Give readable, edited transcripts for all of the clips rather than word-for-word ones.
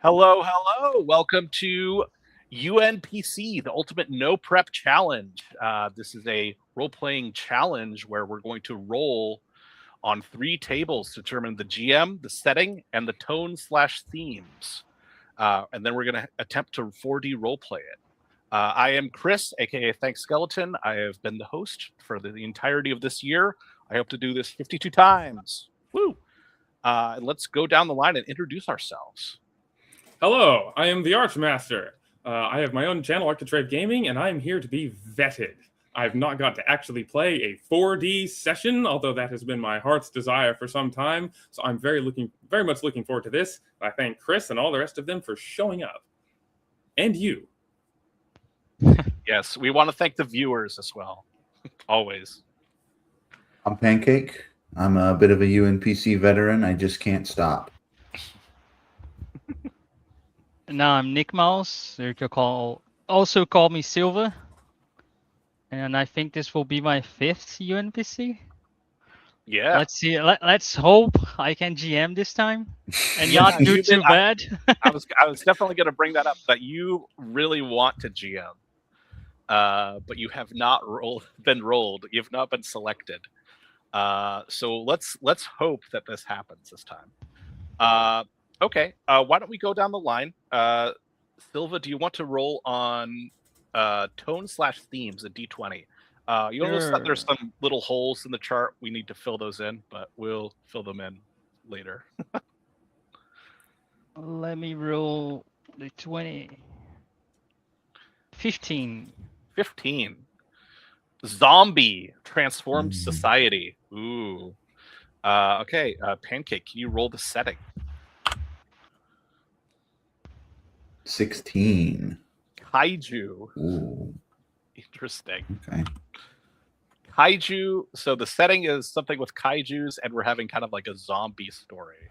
Hello, hello. Welcome to UnPC, the Ultimate No Prep Challenge. This is a role-playing challenge where we're going to roll on 3 tables to determine the GM, the setting, and the tone/themes. And then we're going to attempt to 4D roleplay it. I am Chris, aka Thanks Skeleton. I have been the host for the entirety of this year. I hope to do this 52 times. Woo! And let's go down the line and introduce ourselves. Hello, I am the Archmaster. I have my own channel, Architrave Gaming, and I'm here to be vetted. I've not got to actually play a 4D session, although that has been my heart's desire for some time. So I'm very much looking forward to this. I thank Chris and all the rest of them for showing up. And you. Yes, we want to thank the viewers as well. Always. I'm Pancake. I'm a bit of a UnPC veteran. I just can't stop. Now I'm Nick Mouse. You can also call me Silva. And I think this will be my 5th UnPC. Yeah. Let's see. Let's hope I can GM this time and not do too bad. I was definitely going to bring that up, that you really want to GM, but you have not been rolled. You've not been selected. So let's hope that this happens this time. Okay, why don't we go down the line? Silva, do you want to roll on tone/themes, a D20? You notice that there's some little holes in the chart. We need to fill those in, but we'll fill them in later. Let me roll the 20. 15. 15. Zombie transformed society. Ooh. Okay, Pancake, can you roll the setting? 16. Kaiju. Ooh. Interesting. Okay. Kaiju. So the setting is something with kaijus, and we're having kind of like a zombie story.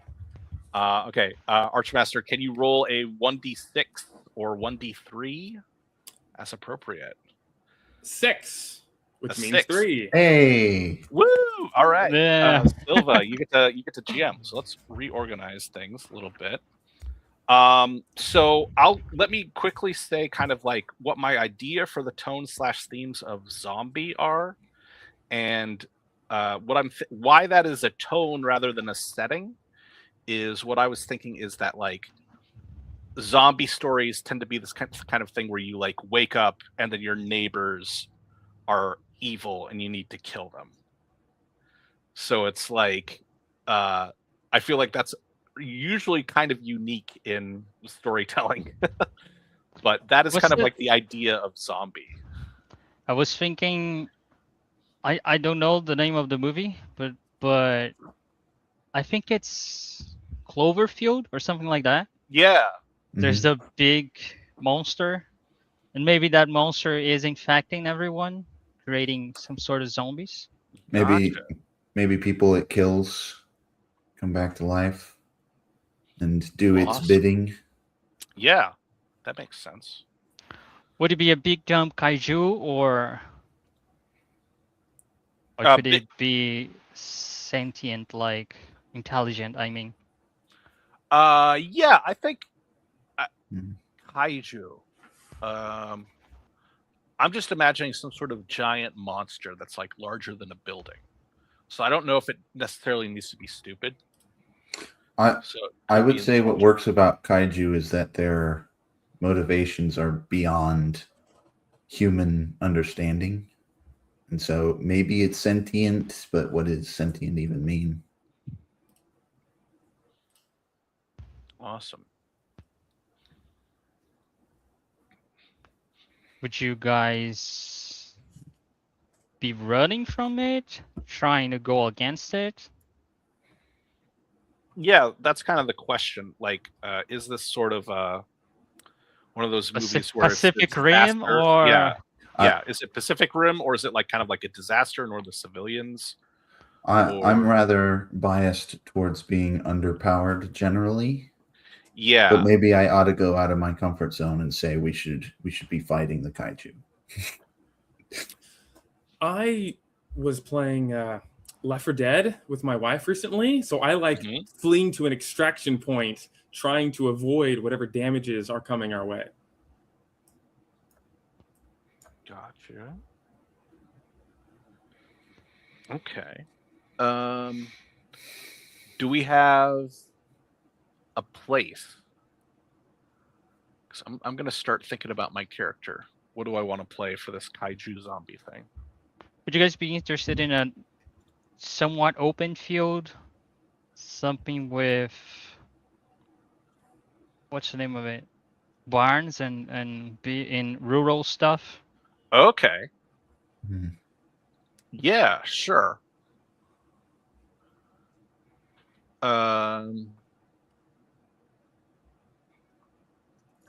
Okay, Archmaster, can you roll a 1d6 or 1d3 as appropriate? 6, which means 6. 3. Hey. Woo! All right, Yeah. Silva, you get to GM. So let's reorganize things a little bit. So let me quickly say kind of like what my idea for the tone/themes of zombie are, and why that is a tone rather than a setting is what I was thinking is that like zombie stories tend to be this kind of thing where you like wake up and then your neighbors are evil and you need to kill them. So it's like I feel like that's usually kind of unique in storytelling. But that is kind of like the idea of zombie. I was thinking, I don't know the name of the movie, but I think it's Cloverfield or something like that. Yeah. There's the big monster, and maybe that monster is infecting everyone, creating some sort of zombies. Maybe people it kills come back to life and do its bidding. Yeah, that makes sense. Would it be a big dumb kaiju or could it be sentient, like intelligent? I mean, yeah, I think kaiju. I'm just imagining some sort of giant monster that's like larger than a building. So I don't know if it necessarily needs to be stupid. I would say what works about kaiju is that their motivations are beyond human understanding. And so maybe it's sentient, but what does sentient even mean? Awesome. would you guys be running from it, trying to go against it? Yeah, that's kind of the question. Like, is this sort of one of those movies where Pacific Rim or yeah? Is it Pacific Rim or is it like kind of like a disaster and or the civilians? I'm rather biased towards being underpowered generally. Yeah, but maybe I ought to go out of my comfort zone and say we should be fighting the kaiju. I was playing Left 4 Dead with my wife recently, so I like fleeing to an extraction point, trying to avoid whatever damages are coming our way. Gotcha. Okay. Do we have a place? Because I'm going to start thinking about my character. What do I want to play for this kaiju zombie thing? Would you guys be interested in a somewhat open field? Something with... What's the name of it? Barns and be in rural stuff? Okay. Hmm. Yeah, sure.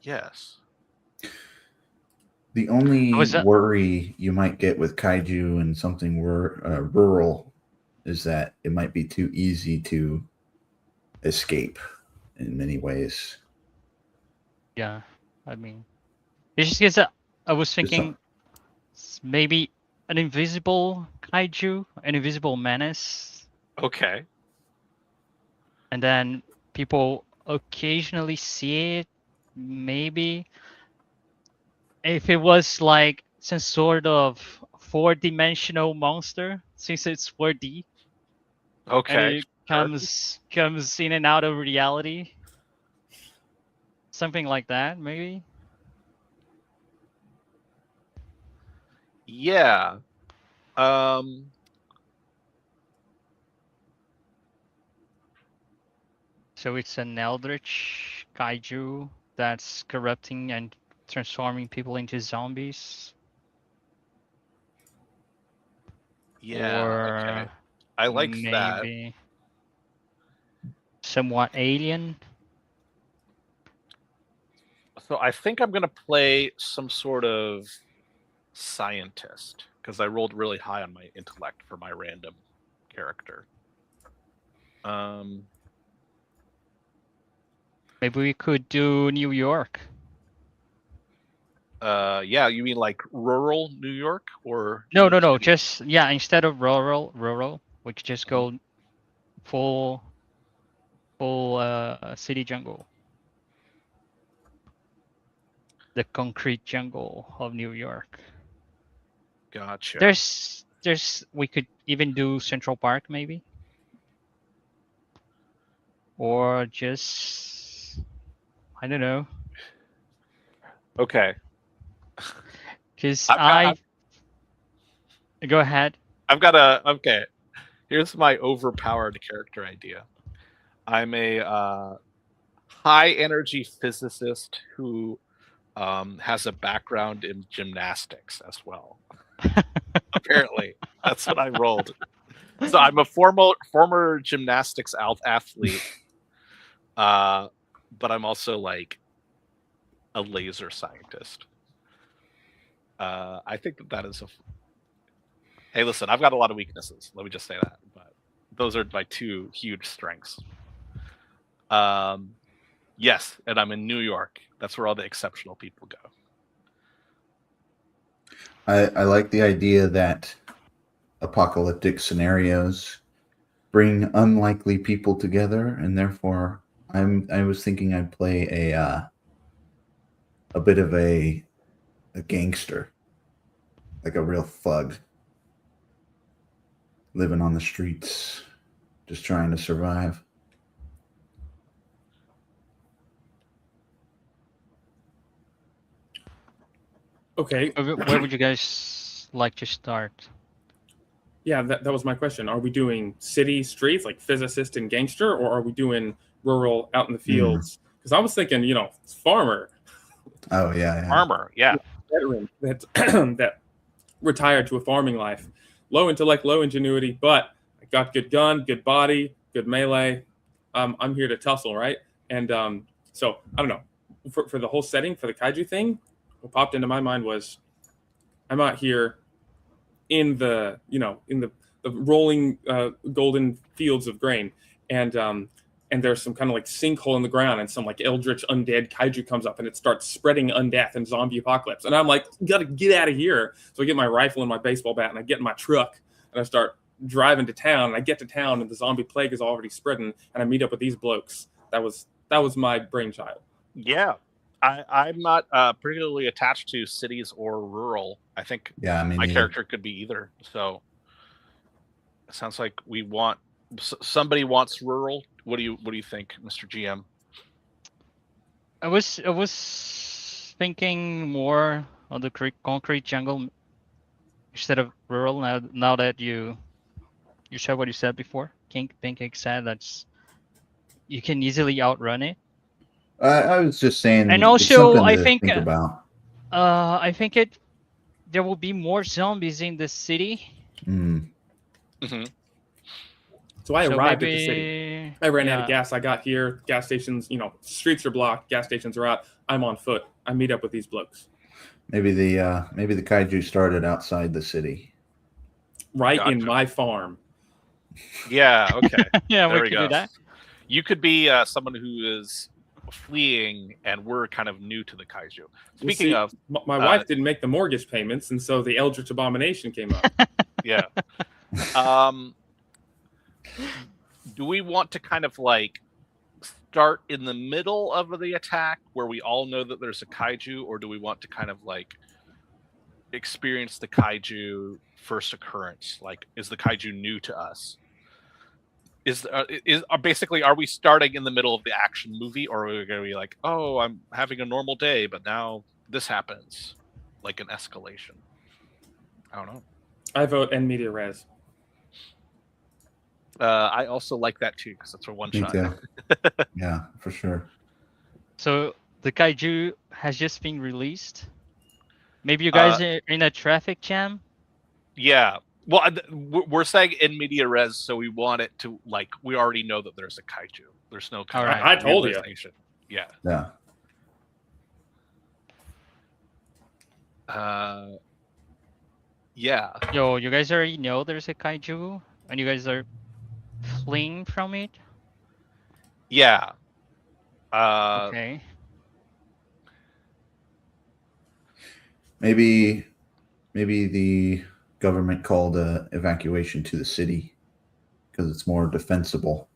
Yes. The only worry you might get with kaiju and something rural is that it might be too easy to escape in many ways. Yeah, I mean, it's just because I was thinking maybe an invisible kaiju, an invisible menace. Okay. And then people occasionally see it, maybe. If it was like some sort of 4-dimensional monster, since it's 4D. Okay. And it comes in and out of reality. Something like that, maybe. Yeah. So it's an eldritch kaiju that's corrupting and transforming people into zombies. Yeah. Or okay. I like that. maybe somewhat alien. So I think I'm going to play some sort of scientist because I rolled really high on my intellect for my random character. Maybe we could do New York. Yeah, you mean like rural New York or No. Just instead of rural, we could just go full city jungle. The concrete jungle of New York. Gotcha. There's we could even do Central Park maybe. Or just I don't know. Okay. Because go ahead. Okay. Here's my overpowered character idea. I'm a high energy physicist who has a background in gymnastics as well. Apparently, that's what I rolled. So I'm a former gymnastics athlete, but I'm also like a laser scientist. I think that is Hey, listen, I've got a lot of weaknesses. Let me just say that, but those are my two huge strengths. Yes, and I'm in New York. That's where all the exceptional people go. I like the idea that apocalyptic scenarios bring unlikely people together, and therefore I was thinking I'd play a bit of a gangster, like a real thug, living on the streets, just trying to survive. Okay. Where would you guys like to start? Yeah, that was my question. Are we doing city streets like physicist and gangster, or are we doing rural out in the fields? Because I was thinking, farmer. Oh yeah. Farmer, yeah. Veteran that retired to a farming life. Low intellect, low ingenuity, but I got good gun, good body, good melee. I'm here to tussle, right? And so I don't know. For the whole setting, for the kaiju thing, what popped into my mind was I'm out here in the rolling golden fields of grain, and there's some kind of like sinkhole in the ground, and some like eldritch undead kaiju comes up and it starts spreading undeath and zombie apocalypse. And I'm like, gotta get out of here. So I get my rifle and my baseball bat and I get in my truck and I start driving to town, and I get to town, and the zombie plague is already spreading, and I meet up with these blokes. That was my brainchild. Yeah. I'm not particularly attached to cities or rural. I think my character could be either. So it sounds like somebody wants rural. What do you think, Mr. GM? I was thinking more on the concrete jungle instead of rural. Now that you said what you said before, Pancake said that's you can easily outrun it. I was just saying, and also I think about. I think there will be more zombies in the city. Mm-hmm. So I arrived at the city. I ran out of gas. I got here. Gas stations, streets are blocked. Gas stations are out. I'm on foot. I meet up with these blokes. Maybe the kaiju started outside the city. Right in my farm. Yeah. Okay. Yeah, there we go. can do that. You could be someone who is fleeing, and we're kind of new to the kaiju. Speaking of, my wife didn't make the mortgage payments, and so the Eldritch Abomination came up. Yeah. Do we want to kind of like start in the middle of the attack where we all know that there's a kaiju, or do we want to kind of like experience the kaiju first occurrence? Like, is the kaiju new to us? Basically, are we starting in the middle of the action movie, or are we going to be like, oh, I'm having a normal day, but now this happens, like an escalation? I don't know. I vote in media res. I also like that too, because it's a one shot. Yeah, for sure. So the kaiju has just been released. Maybe you guys are in a traffic jam. Yeah. Well, we're saying in media res, so we want it to like we already know that there's a kaiju. There's no kind of I told you. Yeah. Yeah. Yeah. Yo, you guys already know there's a kaiju, and you guys are fleeing from it. Yeah. Okay. Maybe the government called evacuation to the city because it's more defensible,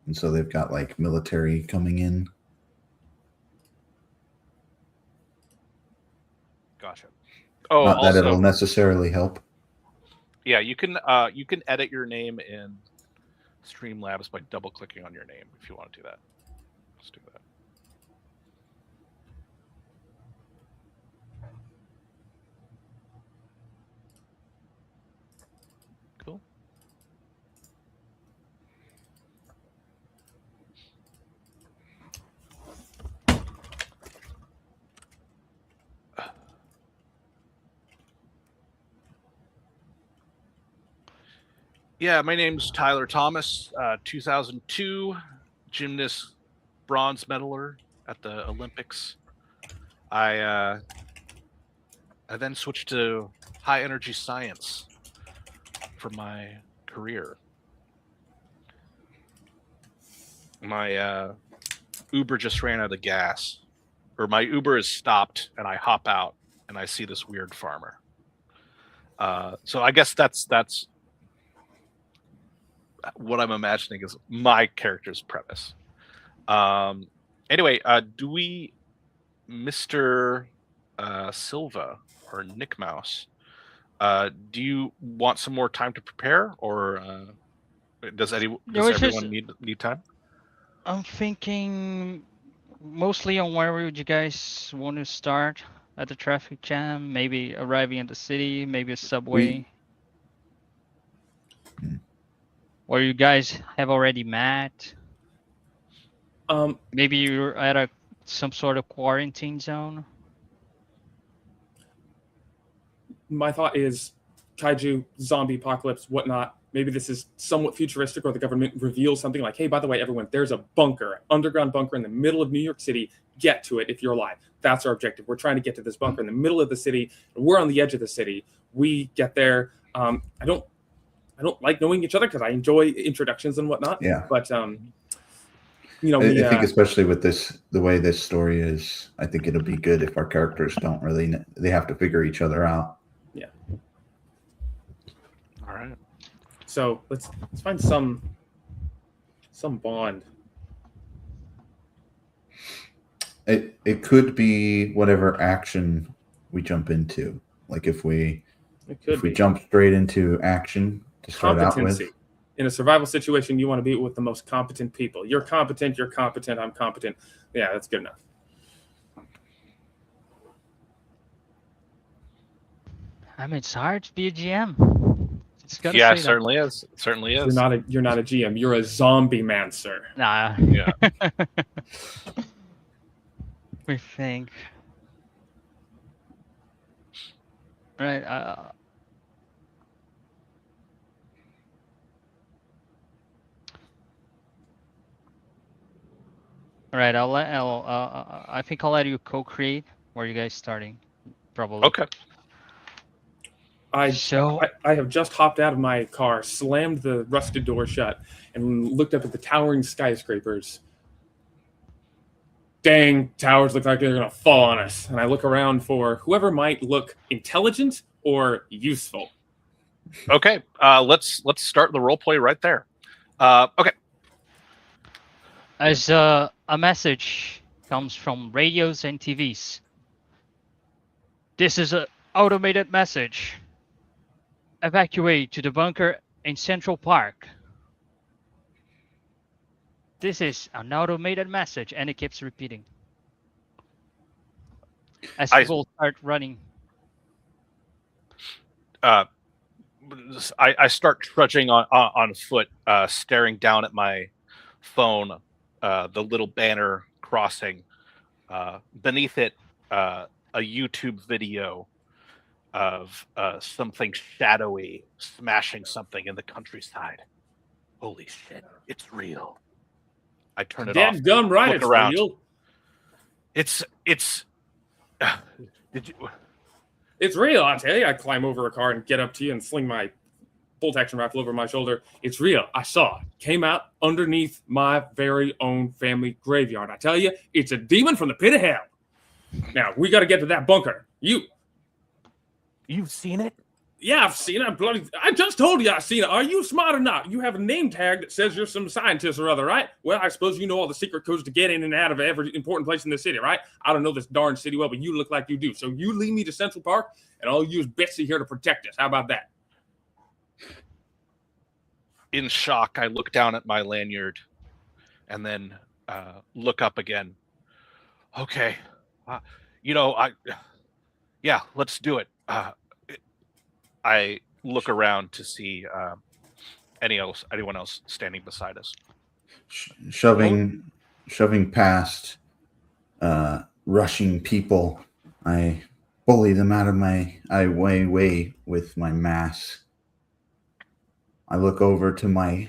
and so they've got like military coming in. Gotcha. Oh, not that it'll necessarily help. Yeah, you can edit your name in Streamlabs by double clicking on your name if you want to do that. Let's do that. Cool. Yeah, my name's Tyler Thomas, 2002 gymnast bronze medaler at the Olympics. I then switched to high energy science for my career. My Uber just ran out of gas, or my Uber is stopped, and I hop out and I see this weird farmer. So I guess that's what I'm imagining is my character's premise. Anyway, do we, Mr. Silva or Nick Mouse, do you want some more time to prepare, or does everyone need time? I'm thinking mostly on where would you guys want to start at the traffic jam? Maybe arriving at the city, maybe a subway. Or you guys have already met? Maybe you're at some sort of quarantine zone? My thought is kaiju, zombie apocalypse, whatnot. Maybe this is somewhat futuristic, or the government reveals something like, hey, by the way, everyone, there's a bunker, underground bunker in the middle of New York City. Get to it if you're alive. That's our objective. We're trying to get to this bunker in the middle of the city. We're on the edge of the city. We get there. I don't like knowing each other because I enjoy introductions and whatnot. Yeah. But I think especially with the way this story is, I think it'll be good if our characters don't really they have to figure each other out. Yeah. All right. So let's find some bond. It could be whatever action we jump into. Like if we jump straight into action to start out with. In a survival situation, you want to be with the most competent people. You're competent, I'm competent. Yeah, that's good enough. I mean, it's hard to be a GM. Yeah, it certainly is. It certainly is. You're not a GM. You're a zombie man, sir. Nah. Yeah. We think. Right. All right. I think I'll let you co-create. Where are you guys starting? Probably. Okay. I have just hopped out of my car, slammed the rusted door shut, and looked up at the towering skyscrapers. Dang, towers look like they're going to fall on us. And I look around for whoever might look intelligent or useful. Okay, let's start the role play right there. Okay. As a message comes from radios and TVs. This is an automated message. Evacuate to the bunker in Central Park. This is an automated message, and it keeps repeating. As people start running. I start trudging on foot, staring down at my phone, the little banner crossing. Beneath it, a YouTube video of something shadowy smashing something in the countryside. Holy shit, it's real. I turn it off. Damn right, look it's around. real. It's It's real, I tell you. I climb over a car and get up to you and sling my bolt-action rifle over my shoulder. It's real. I saw it. Came out underneath my very own family graveyard. I tell you, it's a demon from the pit of hell. Now, we got to get to that bunker. You've seen it? Yeah, I've seen it. I just told you I've seen it. Are you smart or not? You have a name tag that says you're some scientist or other, right? Well, I suppose you know all the secret codes to get in and out of every important place in the city, right? I don't know this darn city well, but you look like you do. So you lead me to Central Park, and I'll use Betsy here to protect us. How about that? In shock, I look down at my lanyard and then look up again. Okay. Let's do it. I look around to see anyone else standing beside us. Shoving past rushing people, I bully them out of my way with my mass. I look over to my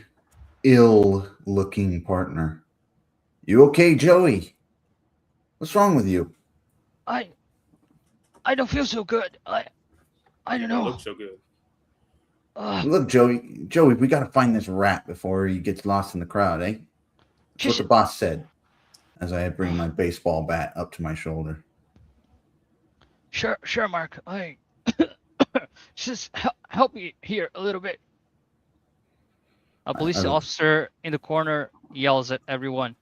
ill-looking partner. You okay, Joey? What's wrong with you? I don't feel so good. I don't know. Look so good. Look, Joey, we got to find this rat before he gets lost in the crowd, eh? That's what the boss said as I bring my baseball bat up to my shoulder. Sure, Mark. I just help me here a little bit. A police officer in the corner yells at everyone.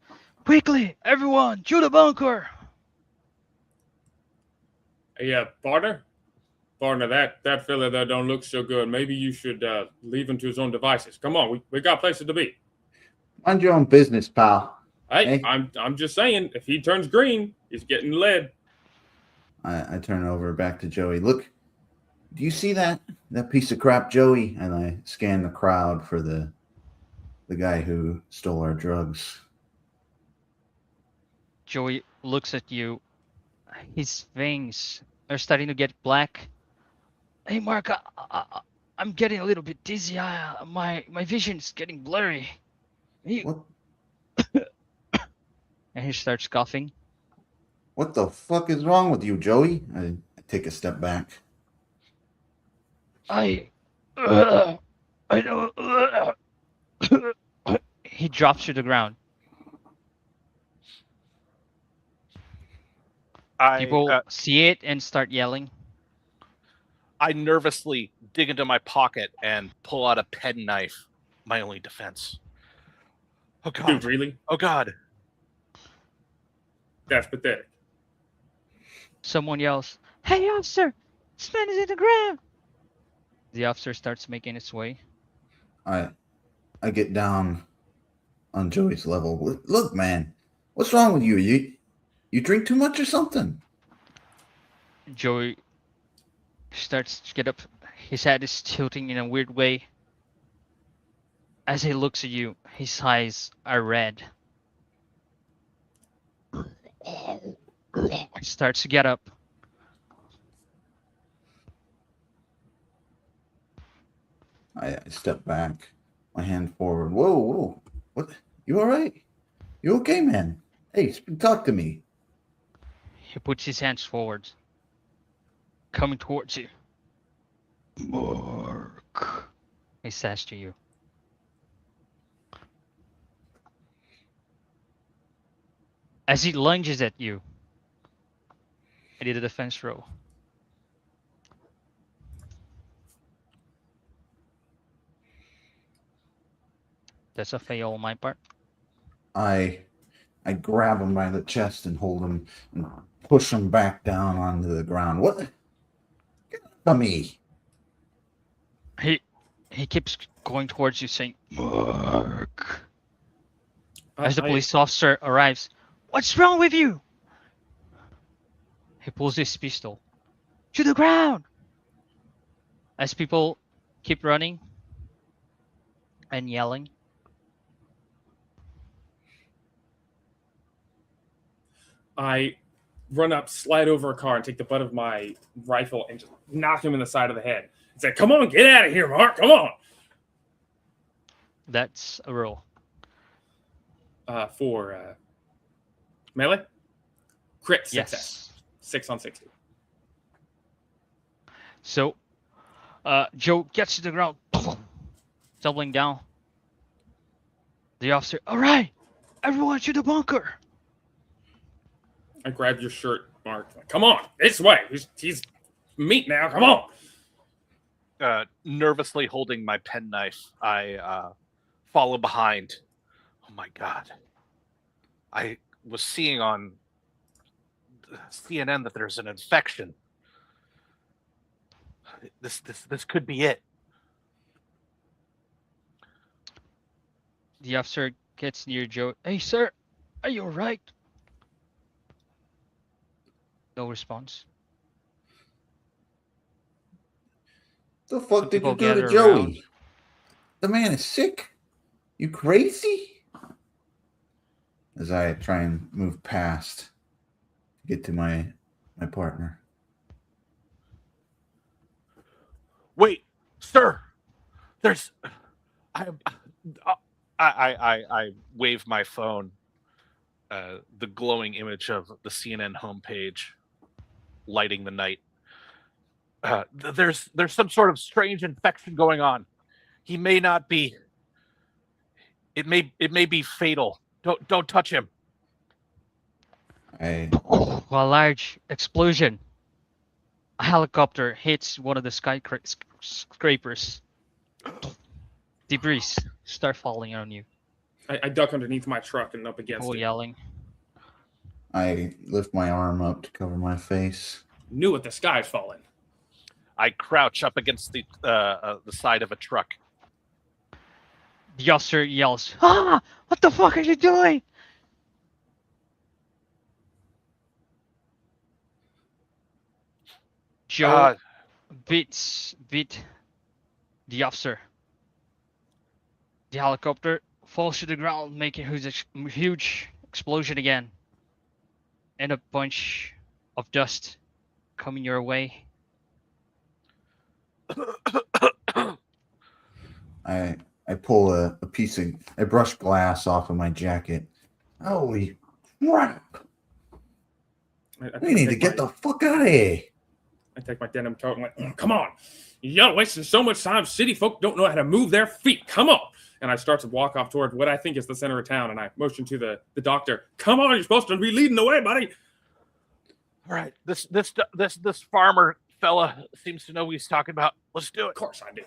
Quickly, everyone, to the bunker! Yeah, partner, that fella there don't look so good. Maybe you should leave him to his own devices. Come on, we got places to be. Mind your own business, pal. Hey, I'm just saying, if he turns green, he's getting lead. I turn over back to Joey. Look, do you see that piece of crap, Joey? And I scan the crowd for the guy who stole our drugs. Joey looks at you. His veins are starting to get black. Hey, Mark, I'm getting a little bit dizzy. My vision is getting blurry. What? And he starts coughing. What the fuck is wrong with you, Joey? I take a step back. I don't. He drops to the ground. People see it and start yelling. I nervously dig into my pocket and pull out a penknife. My only defense. Oh God! Dude, really? Oh God! That's pathetic. Someone yells, "Hey, officer! This man is in the ground!" The officer starts making its way. I get down on Joey's level. Look, man, what's wrong with you? You drink too much or something? Joey starts to get up. His head is tilting in a weird way. As he looks at you, his eyes are red. He starts to get up. I step back, my hand forward. Whoa. What? You all right? You okay, man? Hey, talk to me. He puts his hands forward, coming towards you. Mark, he says to you. As he lunges at you, I did a defense roll. That's a fail on my part. I grab him by the chest and hold him and push him back down onto the ground. What? Get off me. He keeps going towards you, saying, "Mark." As the police officer arrives, "What's wrong with you?" He pulls his pistol. "To the ground!" As people keep running and yelling. I run up, slide over a car, and take the butt of my rifle and just knock him in the side of the head. And say, "Come on, get out of here, Mark! Come on!" That's a roll. For melee? Crit success. Yes. 6 on 60. So, Joe gets to the ground, tumbling down. The officer, "All right, everyone to the bunker." I grab your shirt, Mark. Like, "Come on, this way. He's meat now. Come on." Nervously holding my penknife, I follow behind. Oh my God! I was seeing on CNN that there's an infection. This could be it. The officer gets near Joe. "Hey, sir, are you all right?" No response. The fuck did you people do to gather Joey? around. The man is sick. You crazy? As I try and move past to get to my partner. Wait, sir. There's. I wave my phone. The glowing image of the CNN homepage, lighting the night. There's some sort of strange infection going on. He may not be. It may be fatal. Don't touch him. A large explosion. A helicopter hits one of the skyscrapers. Debris start falling on you. I duck underneath my truck and up against People it. yelling. I lift my arm up to cover my face. Knew what the sky's falling. I crouch up against the side of a truck. The officer yells, "Ah! What the fuck are you doing?" Joe beat the officer. The helicopter falls to the ground, making a huge explosion again. And a bunch of dust coming your way. I pull a piece of, I brush glass off of my jacket. Holy crap! We need to get the fuck out of here. I take my denim coat and like, "Come on. You're wasting so much time. City folk don't know how to move their feet. Come on." And I start to walk off toward what I think is the center of town. And I motion to the doctor. "Come on, you're supposed to be leading the way, buddy." All right, this farmer fella seems to know what he's talking about. Let's do it. Of course I do.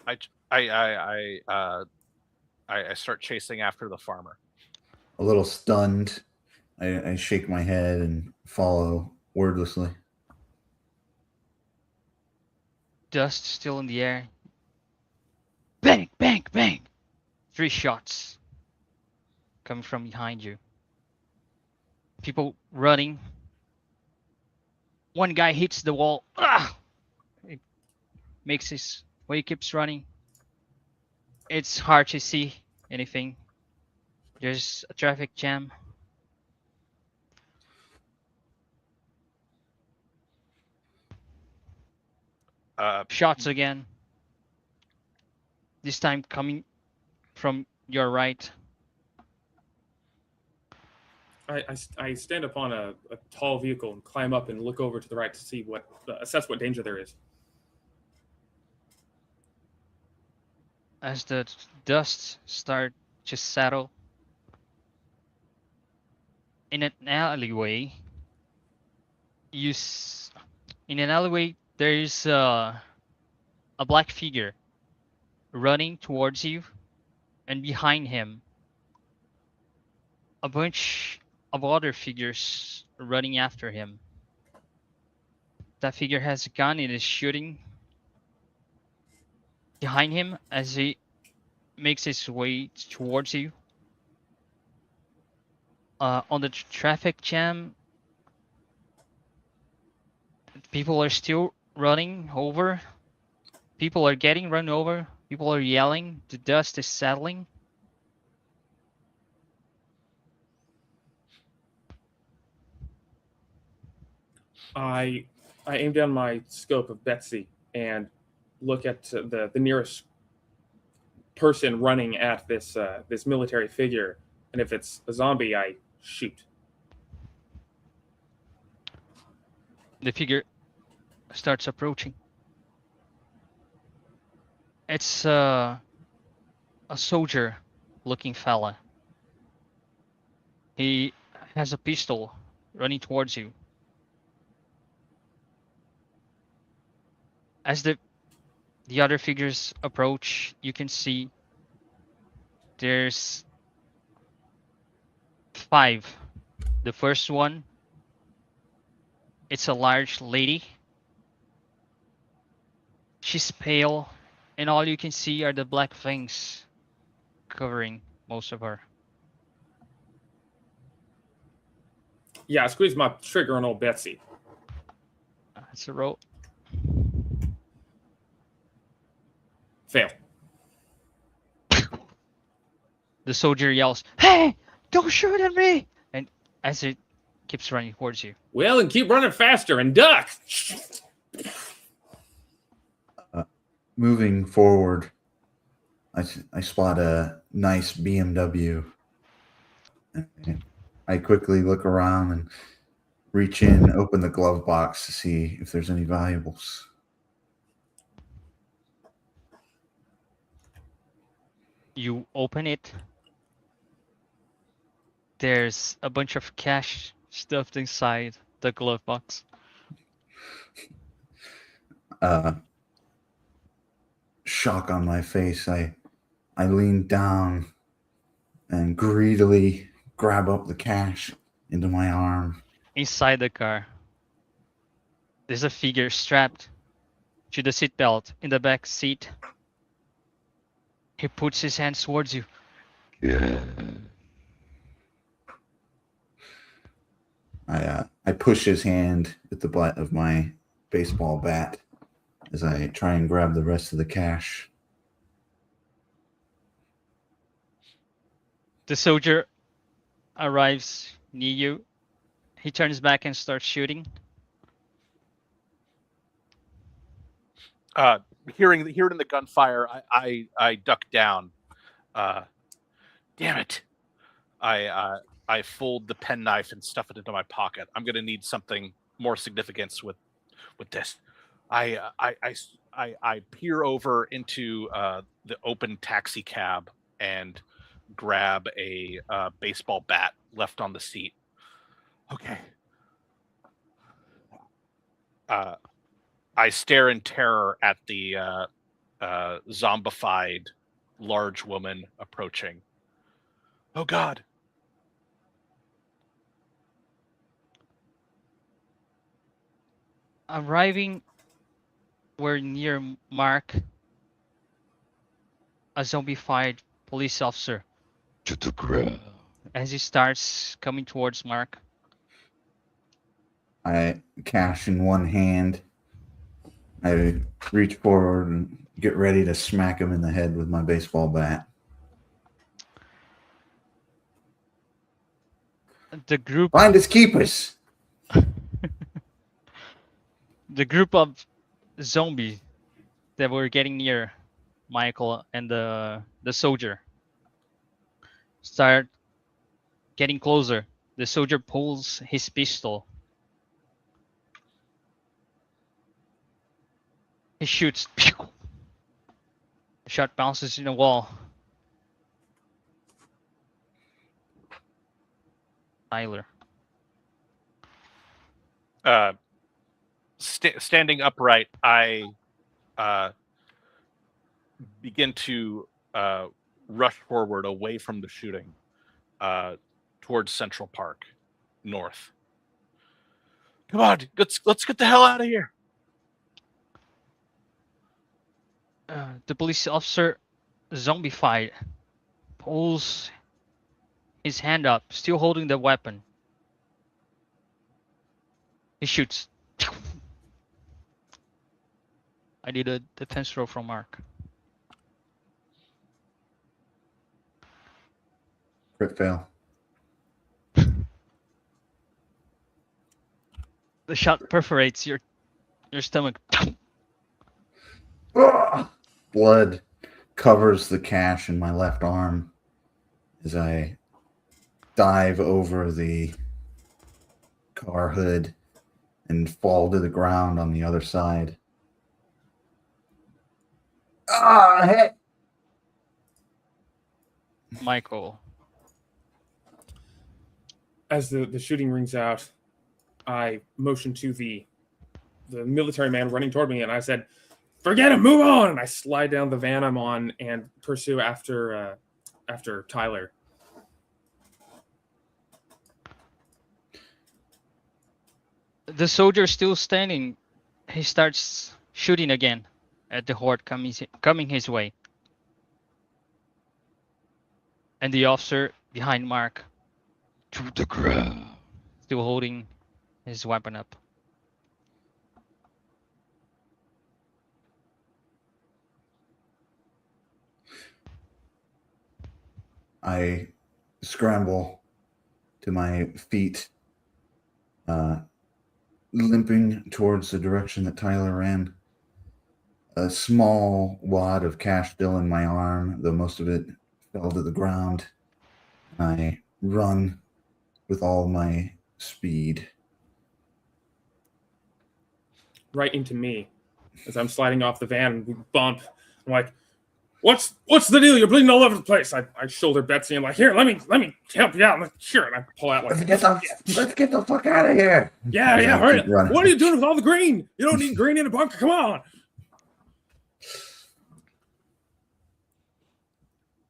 I start chasing after the farmer. A little stunned, I shake my head and follow wordlessly. Dust still in the air. Bang, bang, bang. 3 shots coming from behind you. People running. One guy hits the wall. Ah! It makes his way, keeps running. It's hard to see anything. There's a traffic jam. Shots again. This time coming from your right. I stand upon a tall vehicle and climb up and look over to the right to see assess what danger there is. As the dust start to settle in an alleyway, there is a black figure running towards you, and behind him a bunch of other figures running after him. That figure has a gun and is shooting behind him as he makes his way towards you. On the traffic jam, people are still running over. People are getting run over. People are yelling. The dust is settling. I aim down my scope of Betsy and look at the nearest person running at this military figure, and if it's a zombie, I shoot. The figure starts approaching. It's a soldier-looking fella. He has a pistol running towards you. As the other figures approach, you can see there's 5. The first one, it's a large lady. She's pale, and all you can see are the black fangs covering most of her. Yeah, I squeeze my trigger on old Betsy. That's a roll. Fail. The soldier yells, "Hey, don't shoot at me!" And as it keeps running towards you. Well, and keep running faster and duck. Moving forward, I spot a nice BMW. I quickly look around and reach in, open the glove box to see if there's any valuables. You open it. There's a bunch of cash stuffed inside the glove box. Shock on my face, I lean down and greedily grab up the cash into my arm. Inside the car, there's a figure strapped to the seatbelt in the back seat. He puts his hands towards you. Yeah. I push his hand with the butt of my baseball bat as I try and grab the rest of the cash. The soldier arrives near you. He turns back and starts shooting. Hearing the gunfire, I duck down. Damn it! I fold the penknife and stuff it into my pocket. I'm gonna need something more significance with this. I peer over into the open taxi cab and grab a baseball bat left on the seat. Okay. I stare in terror at the zombified large woman approaching. Oh God. Arriving where near Mark, a zombified police officer to the ground as he starts coming towards Mark. I cash in one hand. I reach forward and get ready to smack him in the head with my baseball bat. The group Finders keepers. the group of zombies that were getting near Michael and the soldier start getting closer. The soldier pulls his pistol. He shoots. The shot bounces in the wall. Tyler. Standing upright, I begin to rush forward away from the shooting towards Central Park, north. Come on, let's get the hell out of here. The police officer, zombified, pulls his hand up, still holding the weapon. He shoots. I need a defense throw from Mark. Crit fail. The shot perforates your stomach. Blood covers the cash in my left arm as I dive over the car hood and fall to the ground on the other side. Hey! Michael. As the shooting rings out, I motion to the military man running toward me, and I said, "Forget him, move on!" And I slide down the van I'm on and pursue after Tyler. The soldier is still standing. He starts shooting again at the horde coming his way. And the officer behind Mark, to the ground, still holding his weapon up. I scramble to my feet, limping towards the direction that Tyler ran. A small wad of cash still in my arm, though most of it fell to the ground. I run with all my speed. Right into me. As I'm sliding off the van, we bump. I'm like, What's the deal? You're bleeding all over the place. I shoulder Betsy and like, here, let me help you out. I'm like, sure. And I pull out like, let's get the fuck out of here. Yeah, hurry. What are you doing with all the green? You don't need green in a bunker. Come on.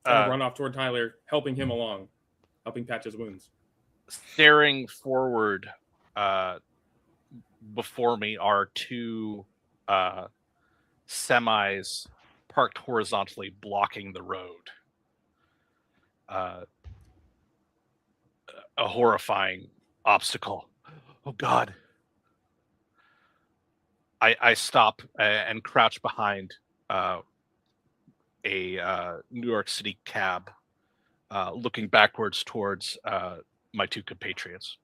I run off toward Tyler, helping him along, helping patch his wounds. Staring forward, before me are two semis parked horizontally, blocking the road. A horrifying obstacle. Oh God. I stop and crouch behind a New York City cab, looking backwards towards my two compatriots.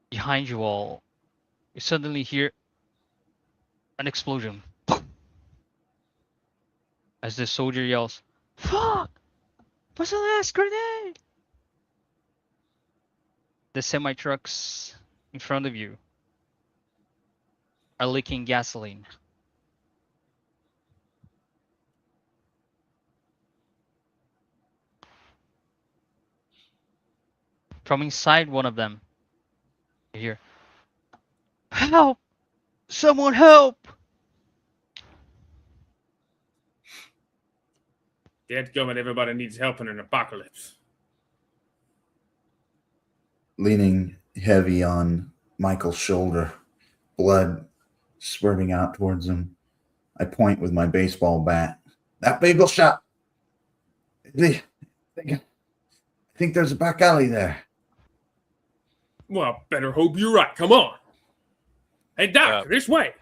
Behind you all, you suddenly hear an explosion. As the soldier yells, "Fuck! What's the last grenade?" The semi-trucks in front of you are leaking gasoline. From inside one of them, you hear, Help! Someone help! Dadgummit, everybody needs help in an apocalypse. Leaning heavy on Michael's shoulder, blood spurting out towards him, I point with my baseball bat. That bagel shop. I think there's a back alley there. Well, better hope you're right. Come on. Hey, Doc, this way.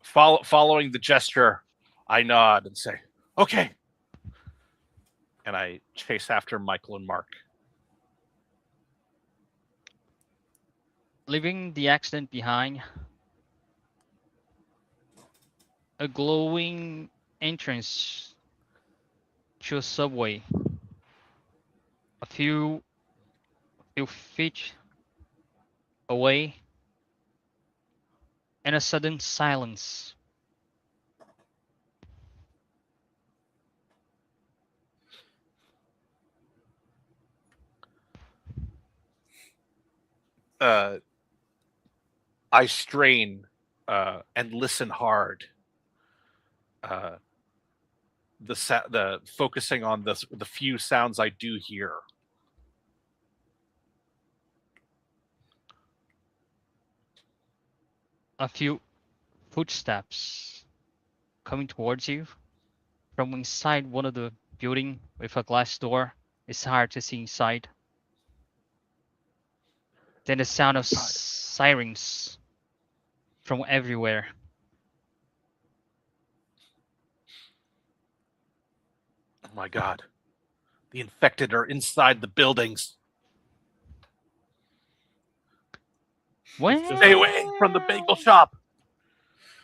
Following the gesture, I nod and say, "Okay." And I chase after Michael and Mark. Leaving the accident behind, a glowing entrance to a subway. A few feet away, and a sudden silence. I strain and listen hard. The focusing on the few sounds I do hear. A few footsteps coming towards you from inside one of the building with a glass door. It's hard to see inside. Then the sound of sirens from everywhere. Oh my God. The infected are inside the buildings. Stay away from the bagel shop.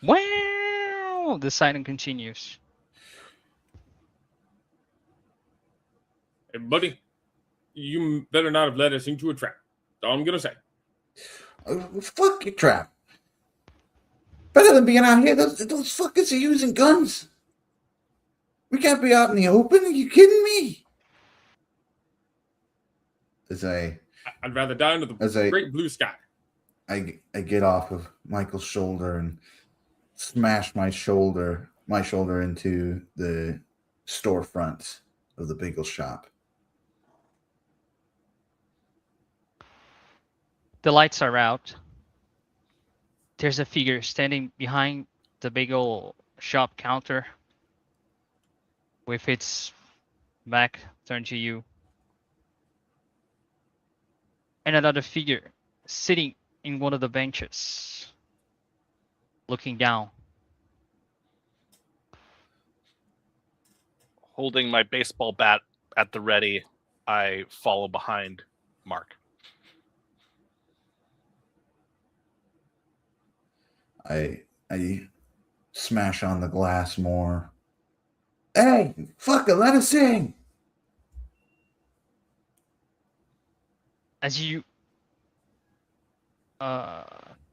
Wow! The siren continues. Hey, buddy, you better not have led us into a trap. That's all I'm going to say. Fuck your trap. Better than being out here. Those fuckers are using guns. We can't be out in the open. Are you kidding me? I'd rather die under the great blue sky. I get off of Michael's shoulder and smash my shoulder into the storefront of the bagel shop. The lights are out. There's a figure standing behind the bagel shop counter with its back turned to you. And another figure sitting in one of the benches, looking down. Holding my baseball bat at the ready, I follow behind Mark. I smash on the glass more. Hey, fucker, let us in. As you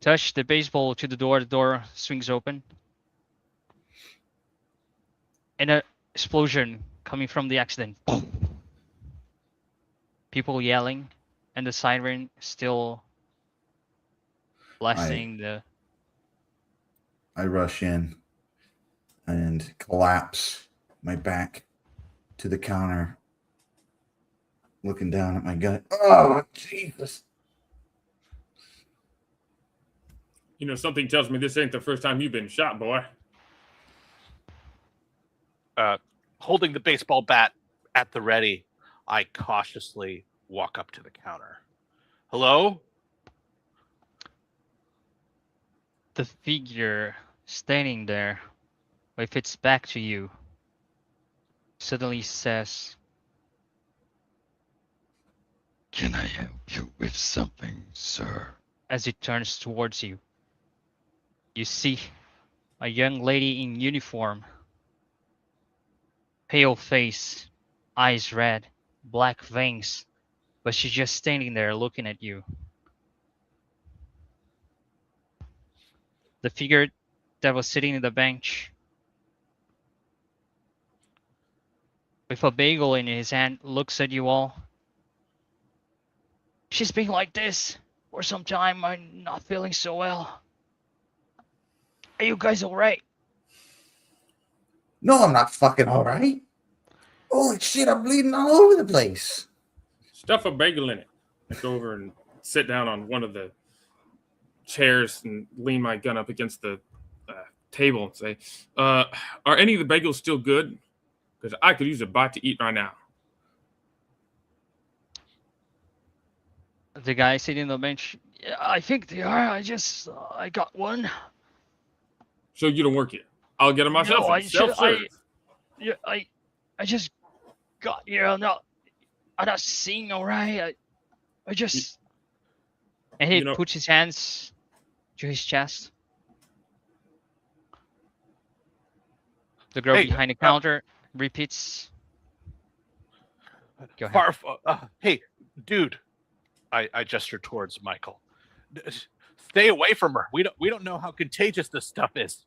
touch the baseball to the door swings open. And an explosion coming from the accident. People yelling, and the siren still blasting I rush in and collapse my back to the counter, looking down at my gut. Oh, Jesus. You know, something tells me this ain't the first time you've been shot, boy. Holding the baseball bat at the ready, I cautiously walk up to the counter. Hello? The figure standing there with its back to you suddenly says, "Can I help you with something, sir?" As it turns towards you. You see a young lady in uniform, pale face, eyes red, black veins, but she's just standing there looking at you. The figure that was sitting in the bench with a bagel in his hand looks at you all. She's been like this for some time. I'm not feeling so well. Are you guys all right? No, I'm not fucking all right. Holy shit, I'm bleeding all over the place. Stuff a bagel in it. I go over and sit down on one of the chairs and lean my gun up against the table and say, are any of the bagels still good? Because I could use a bite to eat right now. The guy sitting on the bench. Yeah, I think they are. I got one. So you don't work here. I'll get them myself. No, Self-service. I just got here. I'm not seeing all right. I just. And he puts his hands to his chest. The girl behind the counter repeats. Go ahead. Hey, dude. I gesture towards Michael. Stay away from her. We don't know how contagious this stuff is.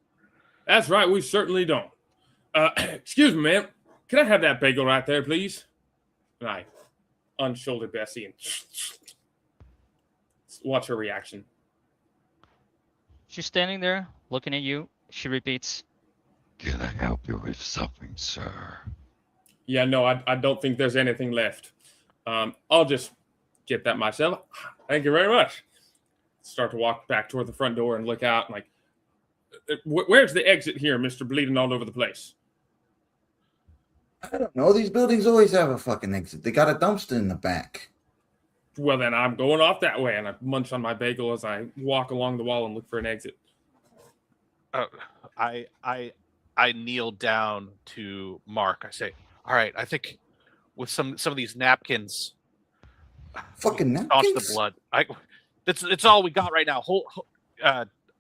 That's right. We certainly don't. Excuse me, ma'am. Can I have that bagel right there, please? And I unshoulder Bessie and watch her reaction. She's standing there looking at you. She repeats. Can I help you with something, sir? Yeah, no, I don't think there's anything left. I'll just get that myself. Thank you very much. Start to walk back toward the front door and look out. And like, where's the exit here, Mr. Bleeding all over the place? I don't know. These buildings always have a fucking exit. They got a dumpster in the back. Well, then I'm going off that way. And I munch on my bagel as I walk along the wall and look for an exit. I kneel down to Mark. I say, all right, I think with some of these napkins, fucking staunch napkins? the blood. It's all we got right now.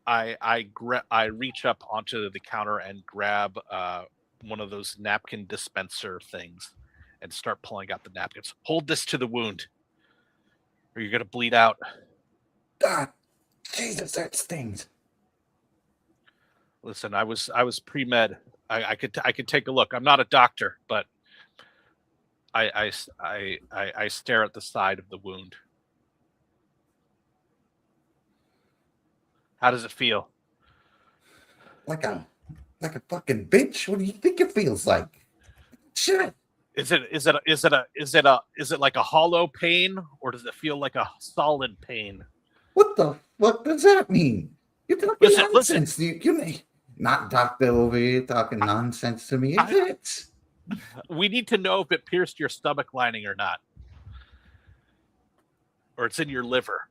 I reach up onto the counter and grab one of those napkin dispenser things and start pulling out the napkins. Hold this to the wound, or you're gonna bleed out. Ah, Jesus, that stings. Listen, I was pre-med. I could take a look. I'm not a doctor, but I stare at the side of the wound. How does it feel? Like a fucking bitch. What do you think it feels like? Shit. Is it like a hollow pain, or does it feel like a solid pain? What the fuck does that mean? You're talking nonsense. You not doctor over here talking nonsense to me, is it? We need to know if it pierced your stomach lining or not, or it's in your liver.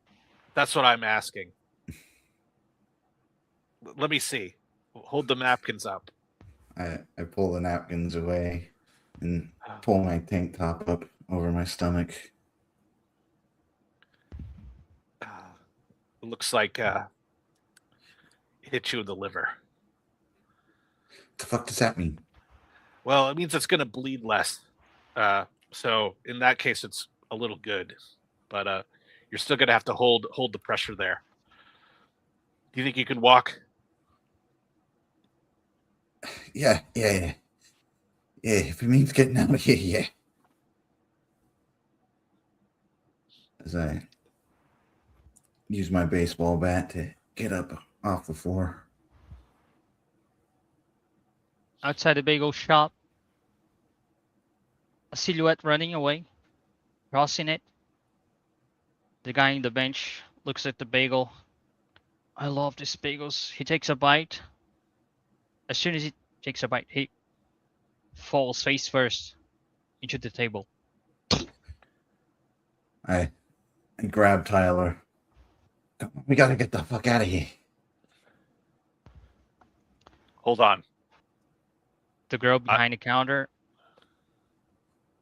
That's what I'm asking. Let me see. Hold the napkins up. I pull the napkins away and pull my tank top up over my stomach. It looks like it hit you in the liver. What the fuck does that mean? Well, it means it's going to bleed less. So in that case, it's a little good. But you're still going to have to hold the pressure there. Do you think you can walk? Yeah. If it means getting out of here, yeah. As I use my baseball bat to get up off the floor. Outside the bagel shop, a silhouette running away, crossing it. The guy on the bench looks at the bagel. I love these bagels. He takes a bite. As soon as he takes a bite, he falls face first into the table. I grab Tyler. We gotta get the fuck out of here. Hold on. The girl behind the counter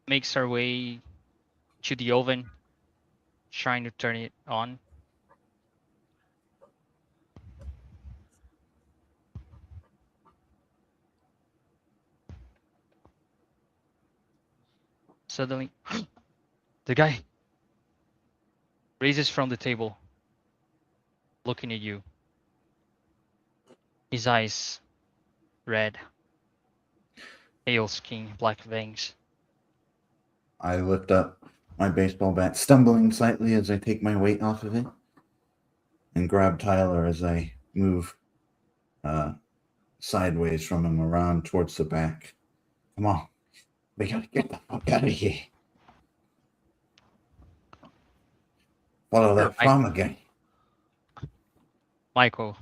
makes her way to the oven, trying to turn it on. Suddenly, the guy raises from the table, looking at you. His eyes red, pale skin, black veins. I lift up my baseball bat, stumbling slightly as I take my weight off of it, and grab Tyler as I move sideways from him around towards the back. Come on. We gotta get the fuck out of here. Follow that farmer guy. Michael.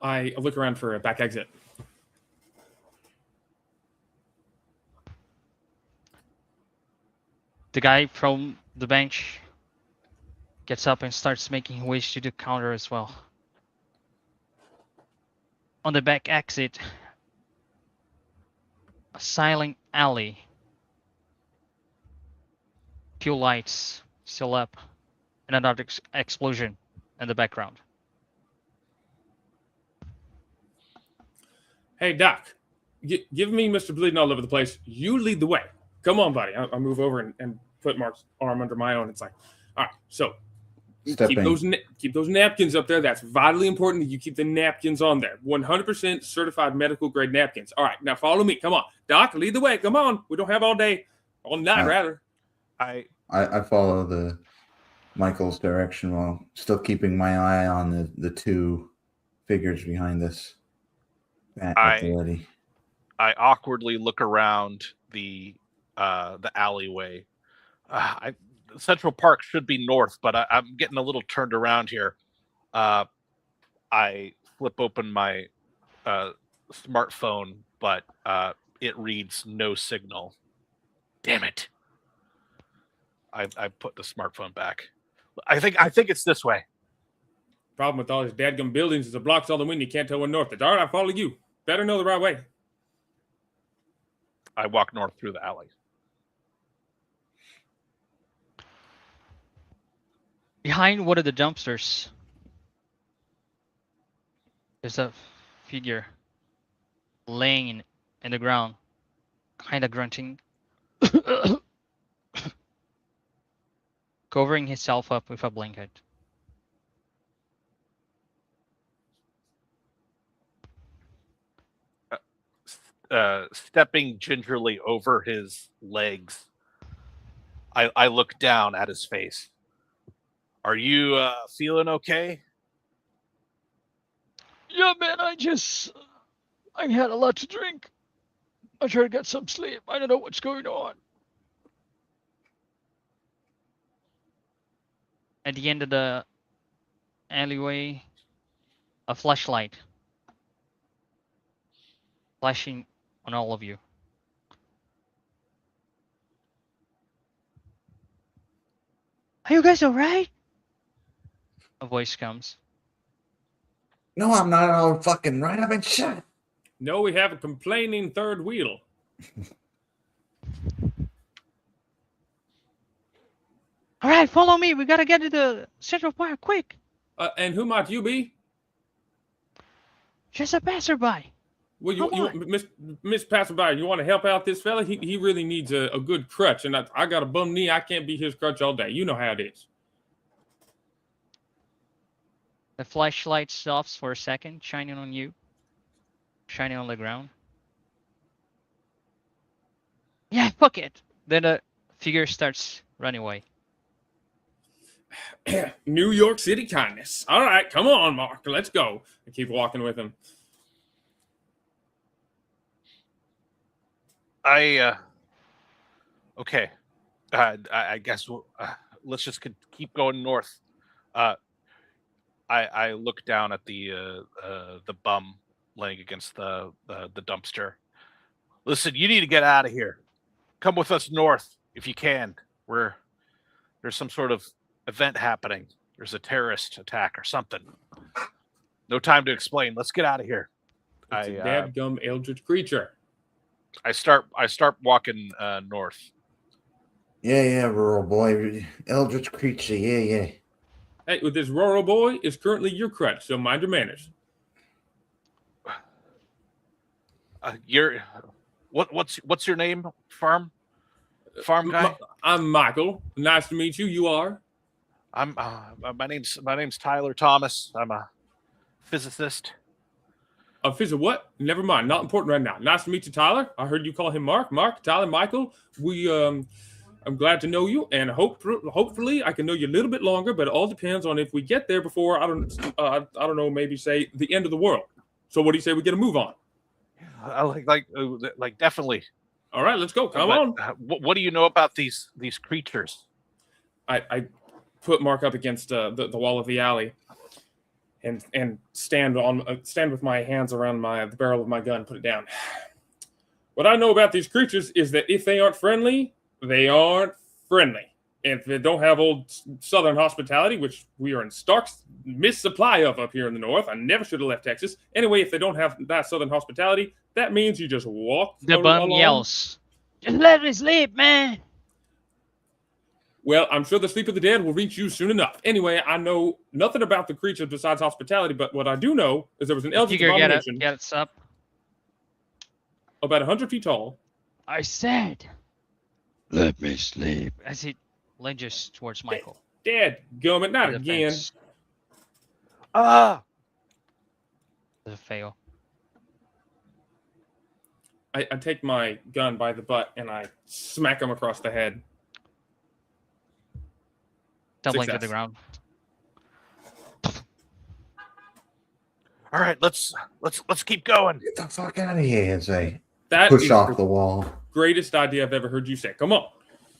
I look around for a back exit. The guy from the bench gets up and starts making his way to the counter as well. On the back exit, a silent alley. Few lights still up, and another explosion in the background. Hey, Doc, give me Mr. Bleeding all over the place. You lead the way. Come on, buddy. I move over and put Mark's arm under my own. It's like, all right, so keep those napkins up there. That's vitally important that you keep the napkins on there. 100% certified medical grade napkins. All right, now follow me. Come on. Doc, lead the way. Come on. We don't have all day. All night, rather. I follow the Michael's direction while still keeping my eye on the two figures behind this. I awkwardly look around the alleyway. Central Park should be north, but I'm getting a little turned around here. I flip open my smartphone, but it reads no signal. Damn it! I put the smartphone back. I think it's this way. Problem with all these dadgum buildings is it blocks all the wind. You can't tell when north is. All right, I follow you. Better know the right way. I walk north through the alley. Behind one of the dumpsters, there's a figure laying in the ground, kind of grunting, covering himself up with a blanket. Stepping gingerly over his legs, I look down at his face. Are you feeling okay? Yeah, man, I had a lot to drink. I tried to get some sleep. I don't know what's going on. At the end of the alleyway, a flashlight flashing on all of you. Are you guys alright? A voice comes. No, I'm not all fucking right. I've been shot. No, we have a complaining third wheel. Alright, follow me. We gotta get to the Central Park quick. And who might you be? Just a passerby. Well, you Miss Passerby, you want to help out this fella? He really needs a good crutch, and I got a bum knee. I can't be his crutch all day. You know how it is. The flashlight stops for a second, shining on you, shining on the ground. Yeah, fuck it. Then the figure starts running away. New York City kindness. All right, come on, Mark. Let's go. I keep walking with him. Okay. I guess let's just keep going north. I look down at the bum laying against the dumpster. Listen, you need to get out of here. Come with us north if you can. There's some sort of event happening. There's a terrorist attack or something. No time to explain. Let's get out of here. It's a dadgum eldritch creature. I start walking north. Yeah, rural boy. Eldritch creature, yeah. Hey, with this rural boy is currently your crutch, so mind your manners. What's your name, farm guy? I'm Michael. Nice to meet you. You are? I'm my name's Tyler Thomas. I'm a physicist. A physicist what? Never mind. Not important right now. Nice to meet you, Tyler. I heard you call him Mark. Mark, Tyler, Michael. We I'm glad to know you, and hopefully I can know you a little bit longer. But it all depends on if we get there before I don't know, maybe say the end of the world. So what do you say we get a move on? Like definitely. All right, let's go. Come on. What do you know about these creatures? I put Mark up against the wall of the alley, and stand with my hands around the barrel of my gun, put it down. What I know about these creatures is that if they aren't friendly, they aren't friendly. If they don't have old Southern hospitality, which we are in stark missupply of up here in the North, I never should have left Texas. Anyway, if they don't have that Southern hospitality, that means you just walk. The bum yells, "Just let me sleep, man." Well, I'm sure the sleep of the dead will reach you soon enough. Anyway, I know nothing about the creatures besides hospitality, but what I do know is there was an eldritch abomination Get up. about 100 feet tall. I said, Let me sleep. as he lunges towards Michael. Dead gummit, not The again. fence. Ah! Does it fail? I take my gun by the butt and I smack him across the head. Tumbling to Success. the ground. All right, let's keep going. Get the fuck out of here as I That push is off the the wall. greatest idea I've ever heard you say. Come on.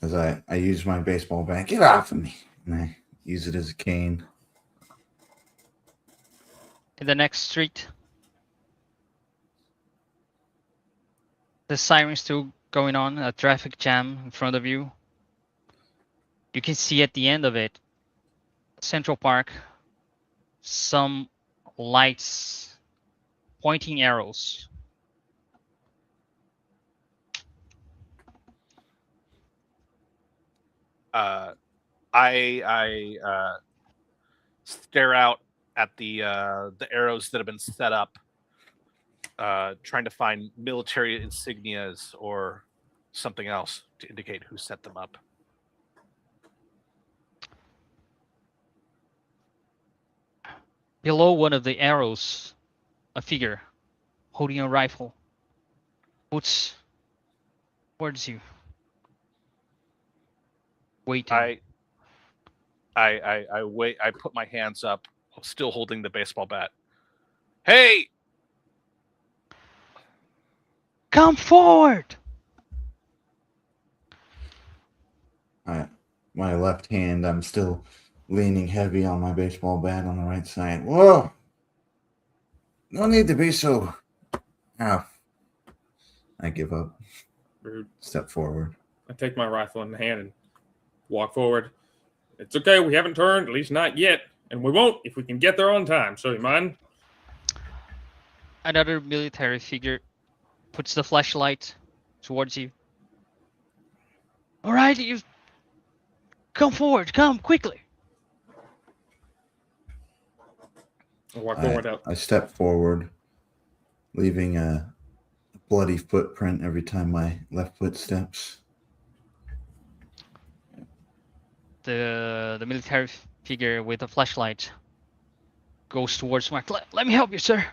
As I use my baseball bat. Get off of me. And I use it as a cane. In the next street, the siren's still going on, a traffic jam in front of you. You can see at the end of it, Central Park, some lights pointing arrows. I stare out at the arrows that have been set up, trying to find military insignias or something else to indicate who set them up. Below one of the arrows, a figure holding a rifle puts towards you. Waiting. I wait. I put my hands up, still holding the baseball bat. Hey! Come forward! My left hand, I'm still leaning heavy on my baseball bat on the right side. Whoa! No need to be so. Ow. I give up. Rude. Step forward. I take my rifle in the hand and walk forward. It's okay. We haven't turned, at least not yet. And we won't if we can get there on time. So you mind? Another military figure puts the flashlight towards you. All right, you come forward. Come quickly. I walk forward out. I step forward, leaving a bloody footprint every time my left foot steps. The military figure with the flashlight goes towards Mark. Let me help you, sir.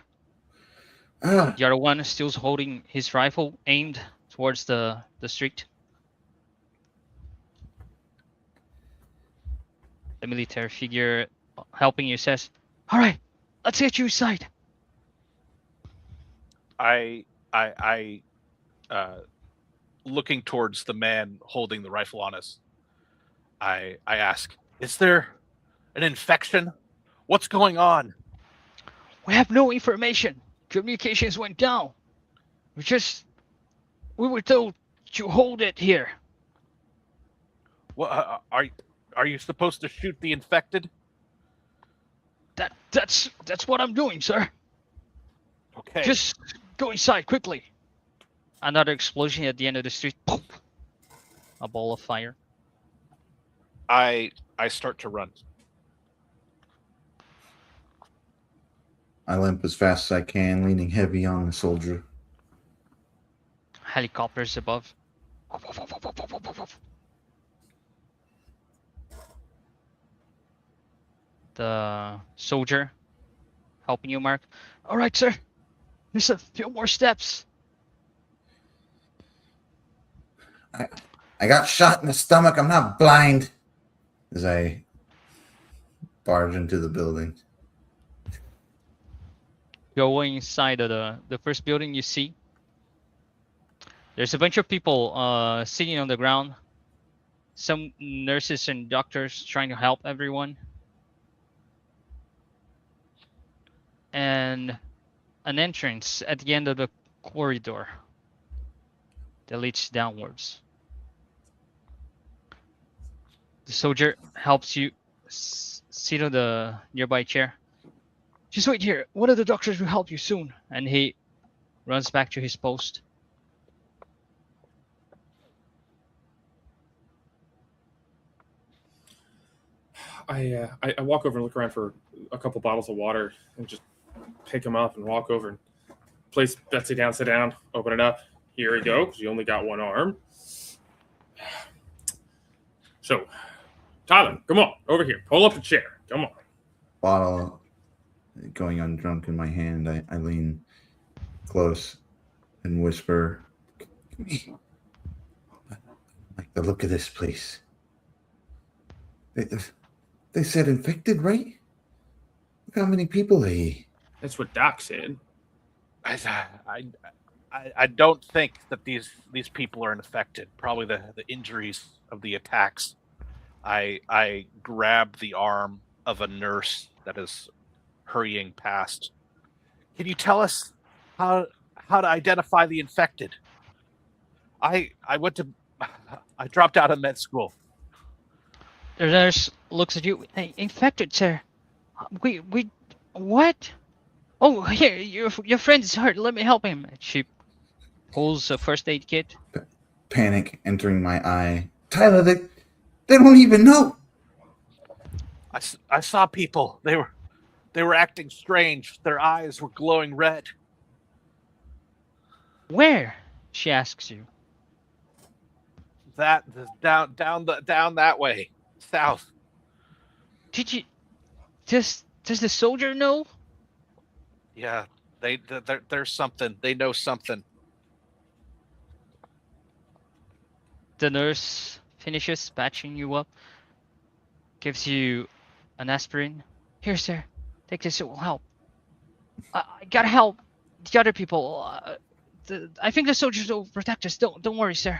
Ah, The other one is still holding his rifle aimed towards the street. The military figure helping you says, "All right, let's get you inside." I looking towards the man holding the rifle on us. I ask, "Is there an infection? What's going on?" We have no information. Communications went down. We were told to hold it here. Well, are you supposed to shoot the infected? That's what I'm doing, sir. Okay. Just go inside quickly. Another explosion at the end of the street. Poof! A ball of fire. I start to run. I limp as fast as I can, leaning heavy on the soldier. Helicopters above. The soldier helping you, Mark. All right, sir. Just a few more steps. I got shot in the stomach. I'm not blind. As I barge into the building. Going inside of the first building, you see there's a bunch of people sitting on the ground. Some nurses and doctors trying to help everyone. And an entrance at the end of the corridor that leads downwards. The soldier helps you sit on the nearby chair. Just wait here. One of the doctors will help you soon. And he runs back to his post. I walk over and look around for a couple bottles of water and just pick them up and walk over and place Betsy down, sit down, open it up. Here we go, because you only got one arm. So, Tyler, come on, over here. Pull up a chair. Come on. Bottle going undrunk in my hand. I lean close and whisper, like the look of this place. They said infected, right? Look how many people they. That's what Doc said. I don't think that these people are infected. Probably the injuries of the attacks. I grab the arm of a nurse that is hurrying past. Can you tell us how to identify the infected? I dropped out of med school. The nurse looks at you. Hey, infected, sir. We what? Oh, here, your friend is hurt. Let me help him. She pulls a first aid kit. Panic entering my eye. Tyler, they don't even know. I saw people. They were acting strange. Their eyes were glowing red. Where? She asks you. Down that way, south. Did you? Does the soldier know? Yeah, there's something. They know something. The nurse finishes patching you up, gives you an aspirin. Here, sir, take this. It will help. I gotta help the other people. I think the soldiers will protect us. Don't worry, sir.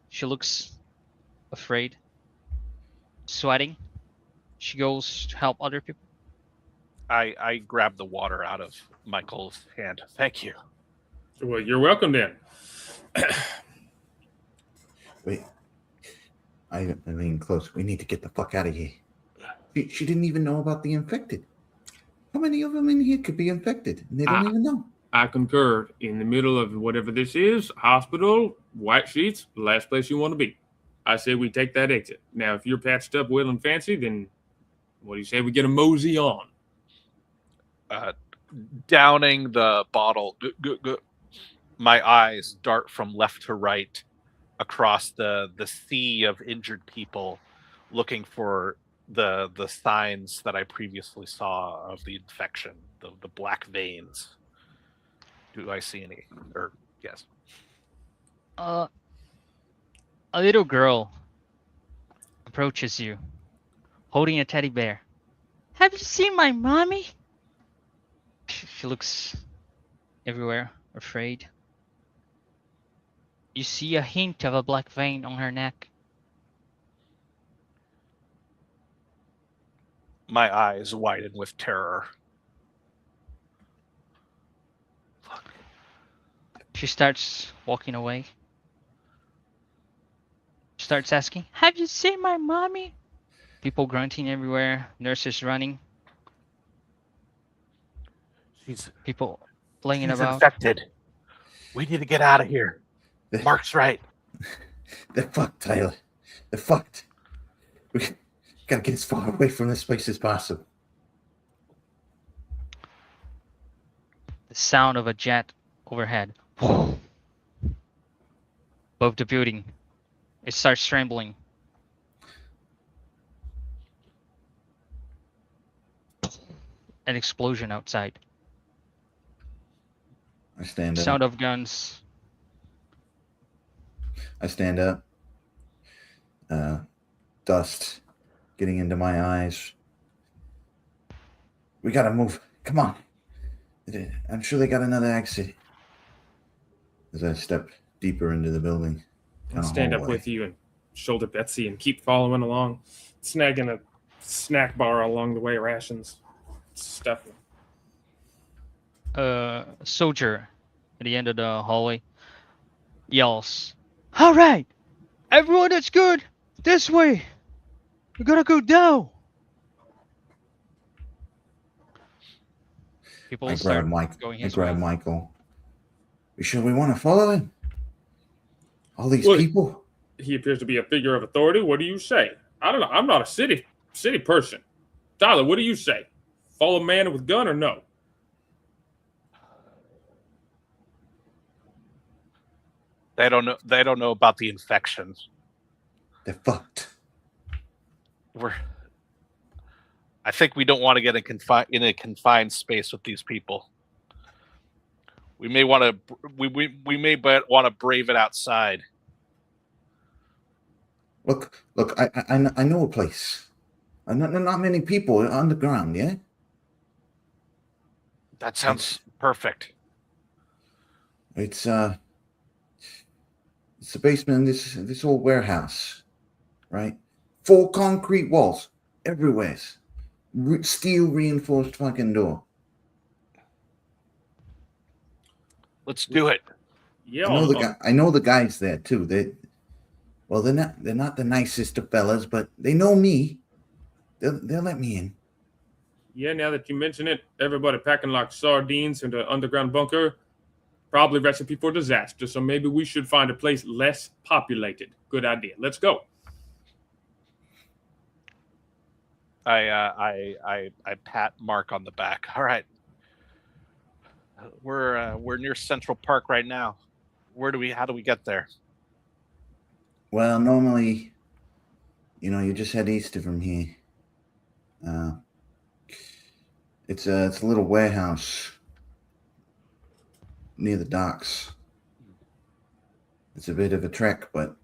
She looks afraid, sweating. She goes to help other people. I grab the water out of Michael's hand. Thank you. Well, you're welcome then. Wait. I lean close. We need to get the fuck out of here. She didn't even know about the infected. How many of them in here could be infected? And they don't even know. I concur. In the middle of whatever this is, hospital, white sheets, last place you want to be. I say we take that exit. Now, if you're patched up well and fancy, then what do you say we get a mosey on? Downing the bottle. My eyes dart from left to right across the sea of injured people, looking for the signs that I previously saw of the infection, the black veins. Do I see any? Or yes. A little girl approaches you, holding a teddy bear. Have you seen my mommy? She looks everywhere, afraid. You see a hint of a black vein on her neck. My eyes widen with terror. She starts walking away. Starts asking, have you seen my mommy? People grunting everywhere, nurses running. People laying She's about. Infected. We need to get out of here. Mark's right. They're fucked, Tyler. They're fucked. We gotta get as far away from this place as possible. The sound of a jet overhead. Above the building. It starts trembling. An explosion outside. I stand up. Sound of guns. I stand up, dust getting into my eyes. We gotta move. Come on. I'm sure they got another exit. As I step deeper into the building. I'll stand up with you and shoulder Betsy and keep following along, snagging a snack bar along the way, rations, stuff. Soldier at the end of the hallway yells, "All right, everyone that's good, this way. We're gonna go down." People I start grab Mike. going I his grab way. Michael. You sure we want to follow him? All these Look, people. He appears to be a figure of authority. What do you say? I don't know. I'm not a city person. Tyler, what do you say? Follow a man with gun or no? They don't know. They don't know about the infections. They're fucked. I think we don't want to get in a confined space with these people. We may want to. We may want to brave it outside. Look! I know a place. Not many people underground. Yeah. That sounds perfect. It's the basement in this old warehouse, right? 4 concrete walls everywhere. Steel reinforced fucking door. Let's do it. Yeah. I know the guys there too. They're not the nicest of fellas, but they know me. They'll let me in. Yeah, now that you mention it, everybody packing like sardines into an underground bunker, probably recipe for disaster. So maybe we should find a place less populated. Good idea. Let's go. I pat Mark on the back. All right, we're near Central Park right now. How do we get there? Well, normally, you just head east from here. It's a little warehouse near the docks. It's a bit of a trek, but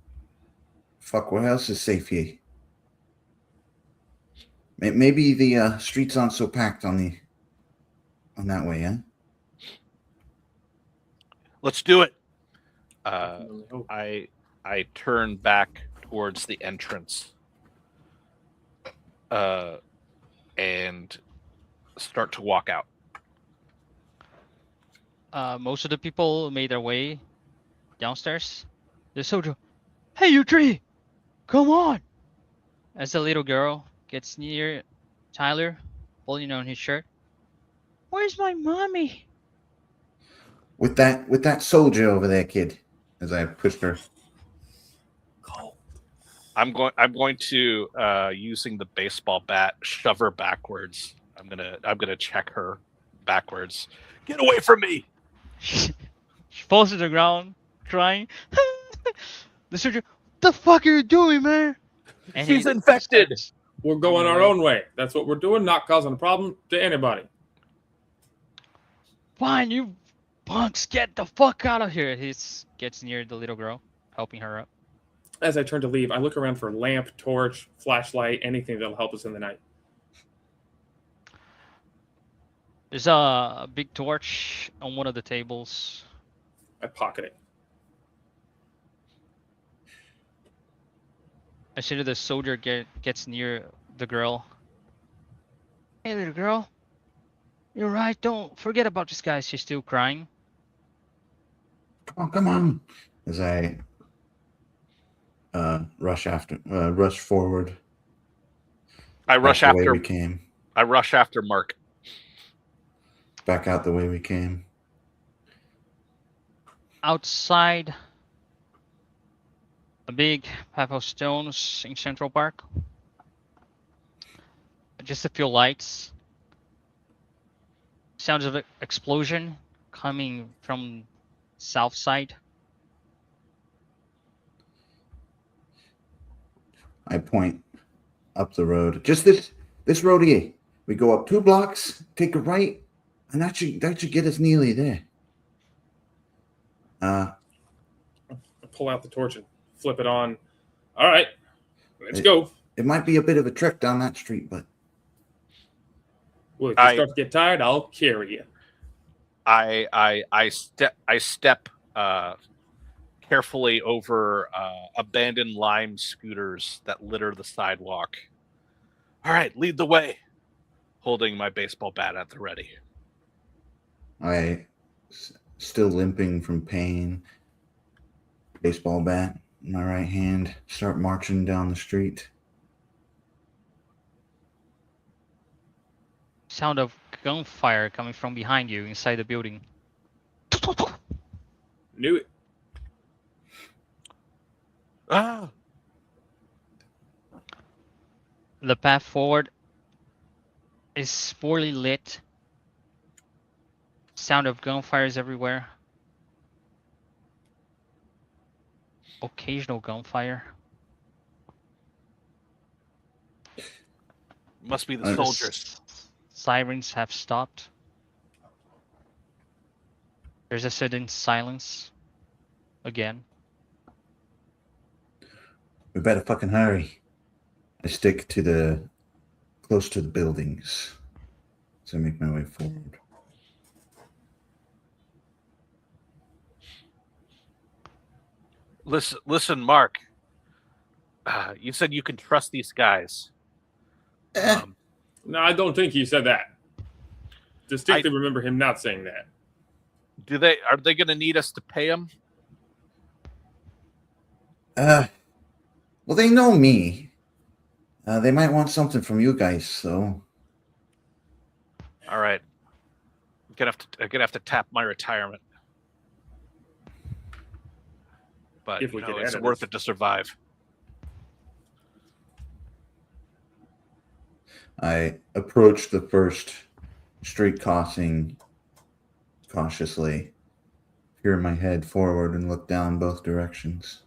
fuck, where else is safe here? Maybe the streets aren't so packed on that way, huh? Let's do it. I turn back towards the entrance, and start to walk out. Most of the people made their way downstairs. The soldier, "Hey, you three, come on!" As the little girl gets near Tyler, pulling on his shirt. "Where's my mommy?" With that soldier over there, kid. As I pushed her. I'm going to using the baseball bat shove her backwards. I'm gonna check her backwards. Get away from me! She falls to the ground, crying. The soldier, "What the fuck are you doing, man?" And She's infected. We're going our own way. That's what we're doing, not causing a problem to anybody. "Fine, you punks, get the fuck out of here." He gets near the little girl, helping her up. As I turn to leave, I look around for lamp, torch, flashlight, anything that'll help us in the night. There's a big torch on one of the tables. I pocket it. As soon as the soldier gets near the girl. "Hey, little girl. You're right. Don't forget about this guy." She's still crying. Come on. As I rush forward. I rush the way after. we came. I rush after Mark. Back out the way we came. Outside, a big path of stones in Central Park. Just a few lights. Sounds of an explosion coming from south side. I point up the road. Just this road here. We go up 2 blocks, take a right, and that should get us nearly there. I pull out the torch and flip it on. All right. Let's go. It might be a bit of a trek down that street, but Well, if you start to get tired, I'll carry you. I step carefully over abandoned lime scooters that litter the sidewalk. All right, lead the way. Holding my baseball bat at the ready. Still limping from pain, baseball bat in my right hand, start marching down the street. Sound of gunfire coming from behind you inside the building. Knew it. Ah! The path forward is poorly lit. Sound of gunfires everywhere. Occasional gunfire. Must be the soldiers. Sirens have stopped. There's a sudden silence. Again. We better fucking hurry. I stick close to the buildings. So I make my way forward. Listen, Mark. You said you can trust these guys. No, I don't think he said that. Distinctly remember him not saying that. Are they going to need us to pay them? Well, they know me. They might want something from you guys, so. All right. I'm gonna have to tap my retirement. But If we can it's edit worth this. it to survive. I approach the first street crossing cautiously, peer my head forward and look down both directions.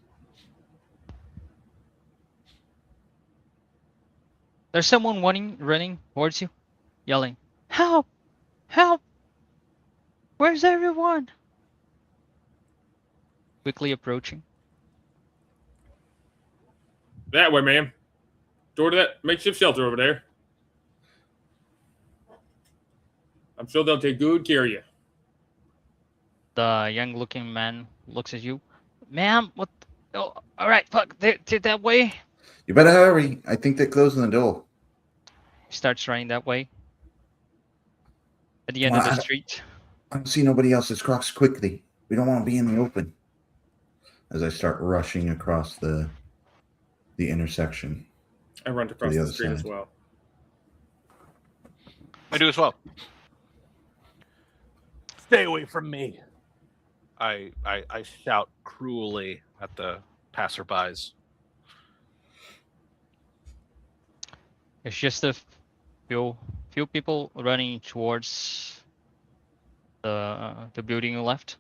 There's someone running towards you, yelling, "Help! Help! Where's everyone?" Quickly approaching. That way, ma'am. Door to that makeshift shelter over there. I'm sure they'll take good care of you. The young-looking man looks at you. "Ma'am, what? Oh, all right, fuck, they're that way." You better hurry. I think they're closing the door. He starts running that way. At the end of the street. I don't see nobody else. Let's cross quickly. We don't want to be in the open. As I start rushing across the intersection. I run across the the other street as side. well. I do as well. Stay away from me. I shout cruelly at the passerbys. It's just a few people running towards the building you left.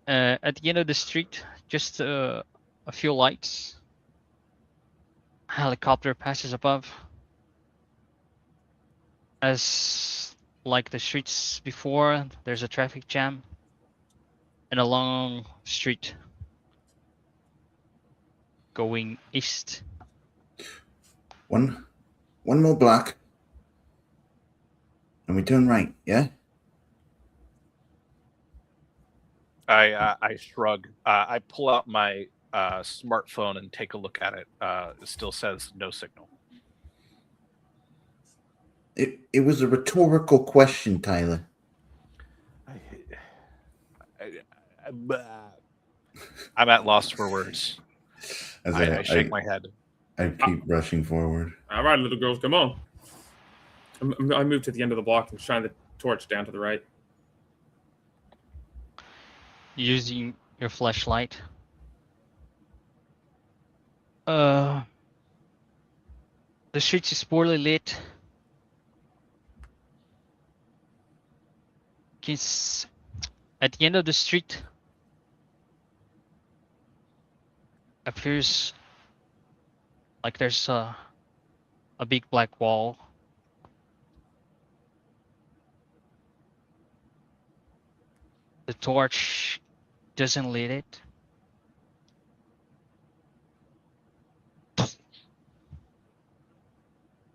At the end of the street, just a few lights. A helicopter passes above. As like the streets before, there's a traffic jam and a long street going east. One more block. And we turn right, yeah? I shrug. I pull out my smartphone and take a look at it. It still says no signal. It was a rhetorical question, Tyler. I'm at loss for words. As I shake my head. I keep rushing forward. All right, little girls, come on. I move to the end of the block and shine the torch down to the right. Using your flashlight. The street is poorly lit. At the end of the street appears like there's a big black wall. The torch doesn't lit it.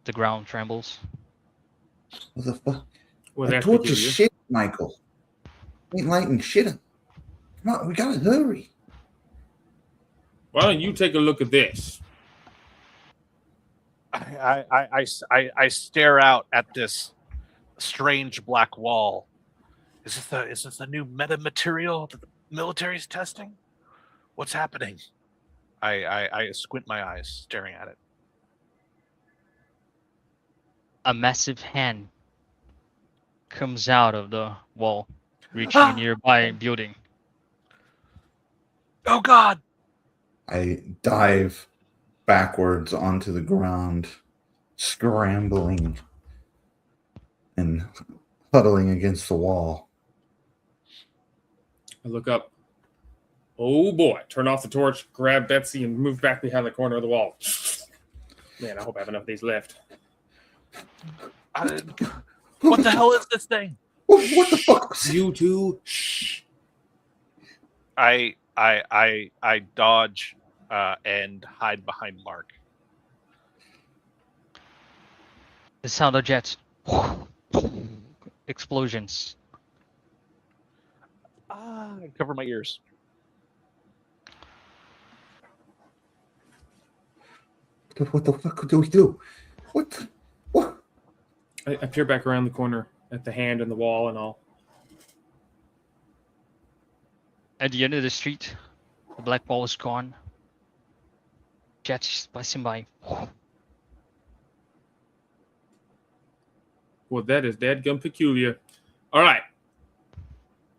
The ground trembles. What the fuck? Well, The that's torch is peculiar. shit, Michael. Ain't lighting shit up. Come on, we gotta hurry. Why don't you take a look at this? I stare out at this strange black wall. Is this the new meta material that the military's testing? What's happening? I squint my eyes, staring at it. A massive hand comes out of the wall, reaching a nearby building. Oh God! I dive backwards onto the ground, scrambling and huddling against the wall. I look up. Oh boy! Turn off the torch, grab Betsy, and move back behind the corner of the wall. Man, I hope I have enough of these left. What the hell is this thing? What the fuck was it? You two, shh. I dodge and hide behind Mark. The sound of jets. Explosions. I cover my ears. What the fuck do we do? What? I peer back around the corner at the hand and the wall and all. At the end of the street, the black wall is gone. Jets passing by. Well, that is dadgum peculiar. All right.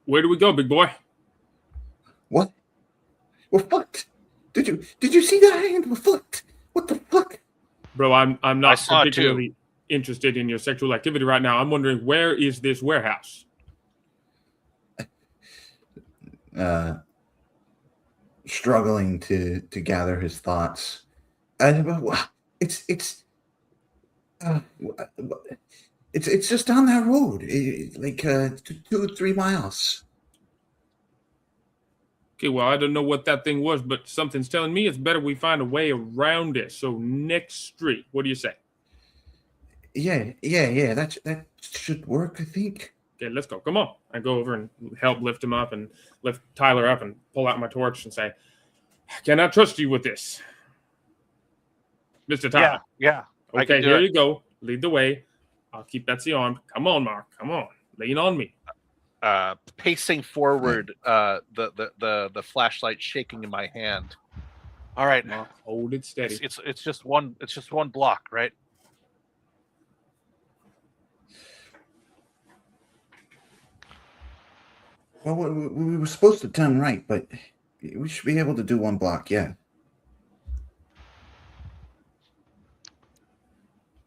Where do we go, big boy? What? We're fucked. Did you see that hand? We're fucked. What the fuck? Bro, I'm I not saw it particularly interested in your sexual activity right now. I'm wondering, where is this warehouse? Struggling to gather his thoughts. It's just down that road, like 2-3 miles. Okay, well, I don't know what that thing was, but something's telling me it's better we find a way around it. So next street, what do you say? Yeah. That should work, I think. Okay, let's go. Come on. I go over and help lift him up and lift Tyler up and pull out my torch and say, can I trust you with this? Mr. Tyler. Yeah. I Okay, can do here it. you go. Lead the way. I'll keep Betsy on. Come on, Mark. Come on. Lean on me. Pacing forward, the flashlight shaking in my hand. All right, Mark, hold it steady. it's just one block, right? Well, we were supposed to turn right, but we should be able to do 1 block, yeah.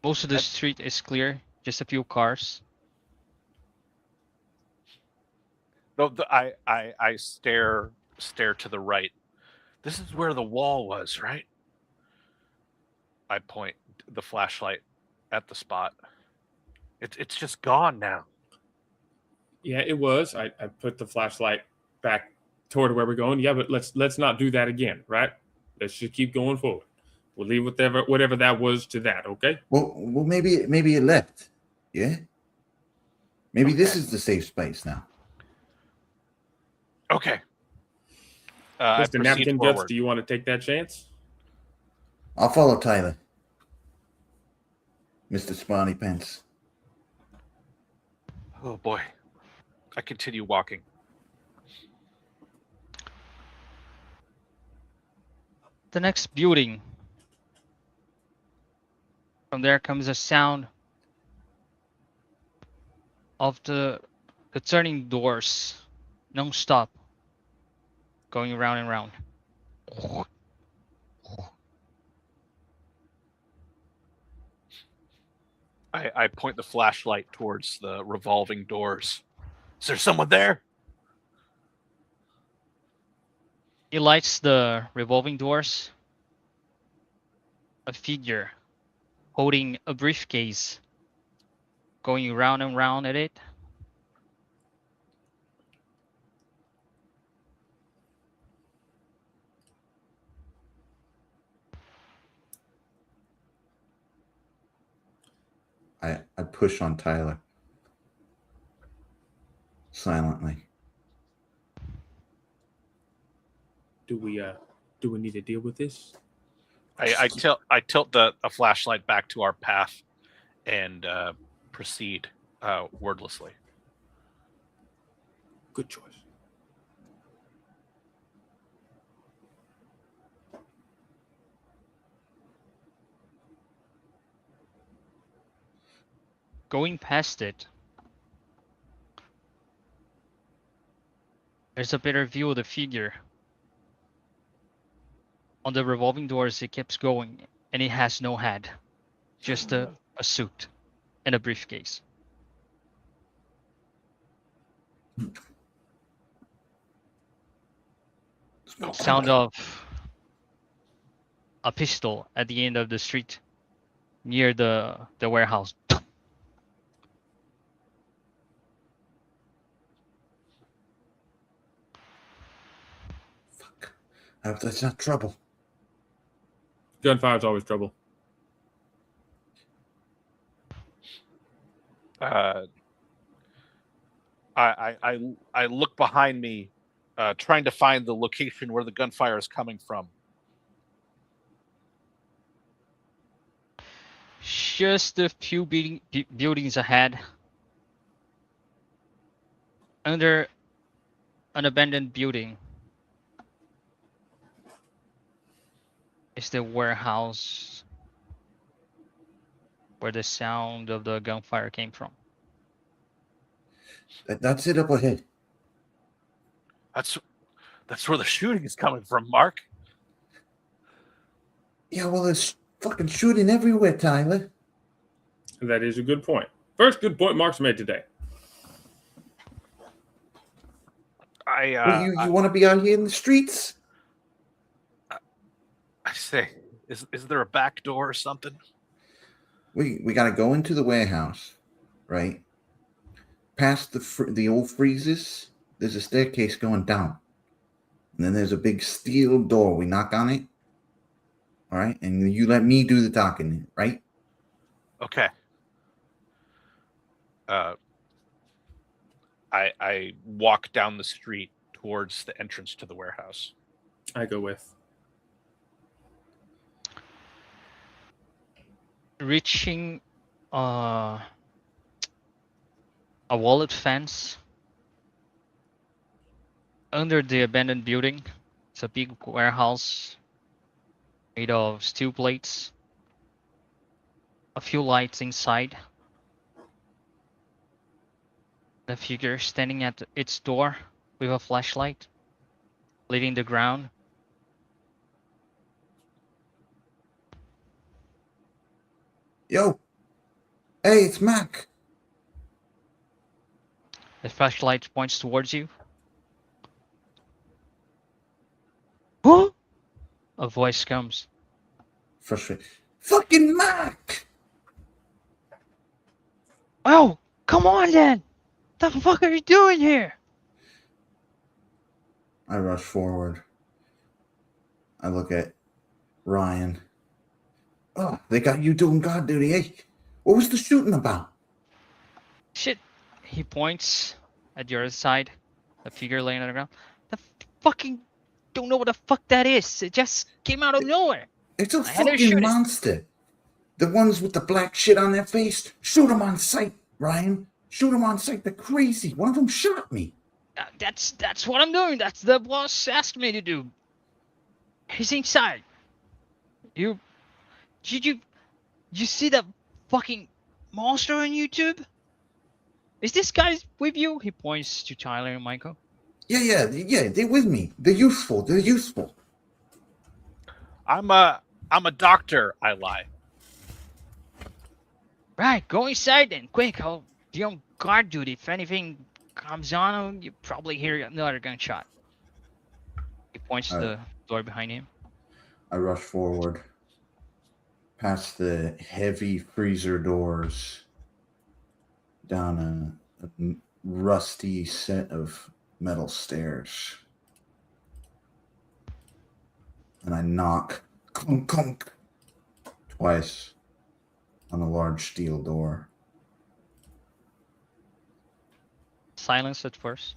Most of the street is clear, just a few cars. No, I stare to the right. This is where the wall was, right? I point the flashlight at the spot. It's just gone now. Yeah, it was. I put the flashlight back toward where we're going. Yeah, but let's not do that again, right? Let's just keep going forward. We'll leave whatever that was to that, okay? Well, maybe it left. Yeah. Maybe this is the safe space now. Okay. Mr. Napkin Guts, do you want to take that chance? I'll follow Tyler. Mr. Smarty Pants. Oh boy. I continue walking. The next building. From there comes a sound of the turning doors non-stop, going round and round. I point the flashlight towards the revolving doors. Is there someone there? It lights the revolving doors. A figure holding a briefcase, going round and round at it. I push on Tyler silently. Do we need to deal with this? I tilt a flashlight back to our path and proceed wordlessly. Good choice. Going past it, there's a better view of the figure. On the revolving doors, it keeps going, and it has no head, just a suit and a briefcase. Sound of a pistol at the end of the street near the warehouse. Fuck. I hope that's not trouble. Gunfire's always trouble. I look behind me, trying to find the location where the gunfire is coming from. Just a few buildings ahead. Under an abandoned building is the warehouse where the sound of the gunfire came from. That's it up ahead. That's where the shooting is coming from, Mark. Yeah, well, there's fucking shooting everywhere, Tyler. That is a good point. First good point Mark's made today. You want to be out here in the streets? I say, is there a back door or something? We got to go into the warehouse, right? Past the old freezers, there's a staircase going down. And then there's a big steel door. We knock on it. All right? And you let me do the talking, right? Okay. I walk down the street towards the entrance to the warehouse. I go with. Reaching a wallet fence under the abandoned building. It's a big warehouse made of steel plates. A few lights inside. The figure standing at its door with a flashlight, leaving the ground. Yo. Hey, it's Mac. The flashlight points towards you. Who? A voice comes. Frustrated. Fucking Mac! Oh, come on then. The fuck are you doing here? I rush forward. I look at Ryan. Oh, they got you doing guard duty, eh? What was the shooting about? Shit. He points at your side. The figure laying on the ground. The fucking don't know what the fuck that is. It just came out of nowhere. It's a I had to shoot fucking it. monster. The ones with the black shit on their face. Shoot them on sight, Ryan. Shoot them on sight. They're crazy. One of them shot me. That's what I'm doing. That's the boss asked me to do. He's inside. Did you see that fucking monster on YouTube? Is this guy with you? He points to Tyler and Michael. Yeah, they're with me. They're useful. I'm a doctor, I lie. Right, go inside then, quick. I'll be on guard duty. If anything comes on, you probably hear another gunshot. He points to the door behind him. I rush forward, past the heavy freezer doors, down a rusty set of metal stairs. And I knock, clunk, clunk, twice. on a large steel door. Silence at first.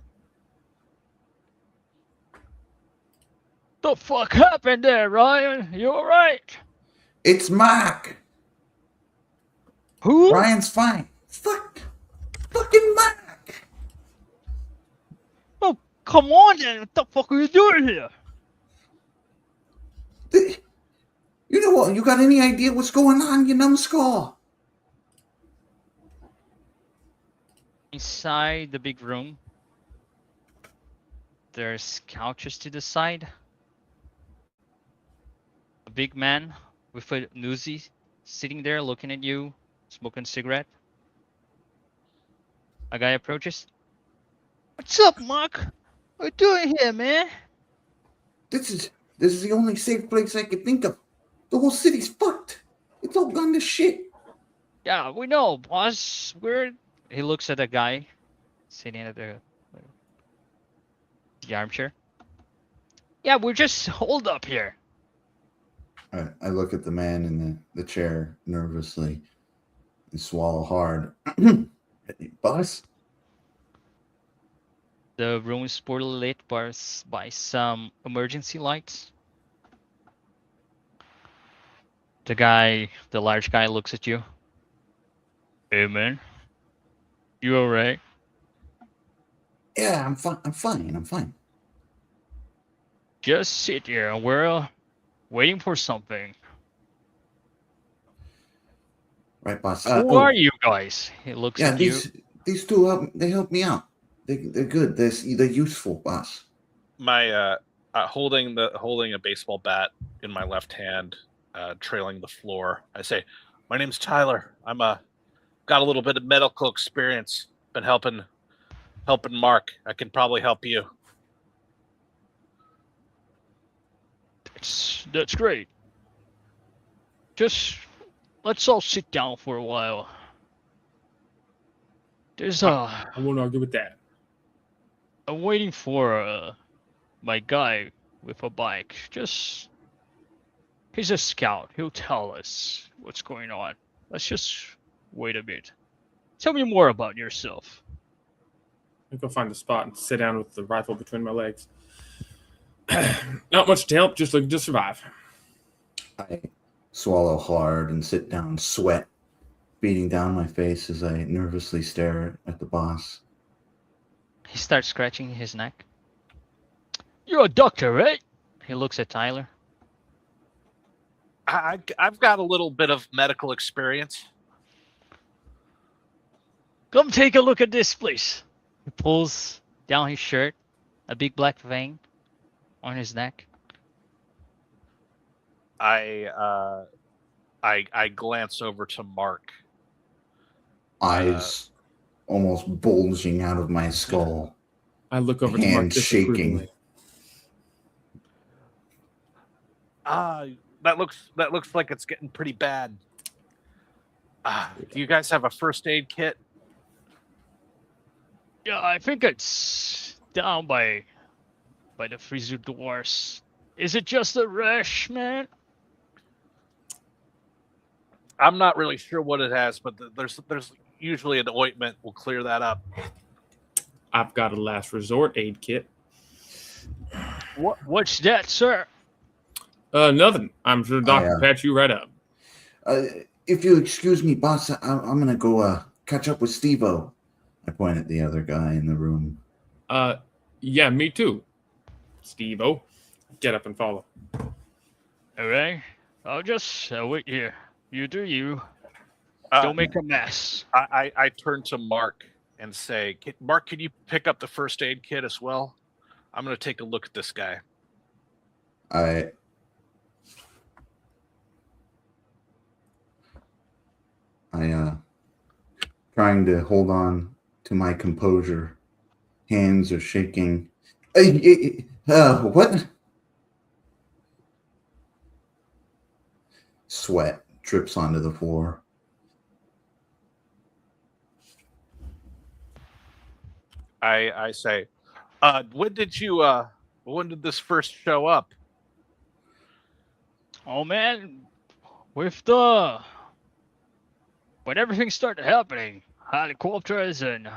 The fuck happened there, Ryan? You alright? It's Mark. Who? Ryan's fine. Fucking Mark. Oh, come on then. What the fuck are you doing here? You know what? You got any idea what's going on, you numbskull? Inside the big room, there's couches to the side. A big man with a Uzi sitting there looking at you, smoking a cigarette. A guy approaches. What's up, Mark? What you doing here, man? This is the only safe place I could think of. The whole city's fucked. It's all gone to shit. Yeah, we know, boss. He looks at a guy sitting at the armchair. Yeah, we're just holed up here. I look at the man in the chair nervously and swallow hard. Boss? The room is poorly lit by some emergency lights. The large guy looks at you. Hey man, you alright? Yeah, I'm fine. Just sit here. We're waiting for something. Right, boss. Who are you guys? He looks Yeah, at you. these two help me out. They're good. They're useful, boss. My holding a baseball bat in my left hand, trailing the floor. I say, "My name's Tyler. I'm got a little bit of medical experience. Been helping Mark. I can probably help you." That's great. Just let's all sit down for a while. There's I won't argue with that. I'm waiting for my guy with a bike. He's a scout. He'll tell us what's going on. Let's just wait a bit. Tell me more about yourself. I go find a spot and sit down with the rifle between my legs. Not much to help, just looking to survive. I swallow hard and sit down, sweat beating down my face as I nervously stare at the boss. He starts scratching his neck. You're a doctor, right? He looks at Tyler. I've got a little bit of medical experience. Come take a look at this, please. He pulls down his shirt, a big black vein on his neck. I glance over to Mark. Eyes almost bulging out of my skull. I look over to Hand Mark shaking. That looks like it's getting pretty bad. Do you guys have a first aid kit? Yeah, I think it's down by the freezer doors. Is it just a rash, man? I'm not really sure what it has, but there's usually an ointment will clear that up. I've got a last resort aid kit. What's that, sir? Nothing. I'm sure Doc can patch you right up. If you'll excuse me, boss, I'm gonna go catch up with Steve-O. I point at the other guy in the room. Yeah, me too. Steve-O. Get up and follow. All right. I'll just wait here. You do you. Don't make a mess. I turn to Mark and say, Mark, can you pick up the first aid kit as well? I'm going to take a look at this guy. I trying to hold on to my composure. Hands are shaking. What? Sweat drips onto the floor. I say, when did this first show up? Oh man, with the But everything started happening. Helicopters and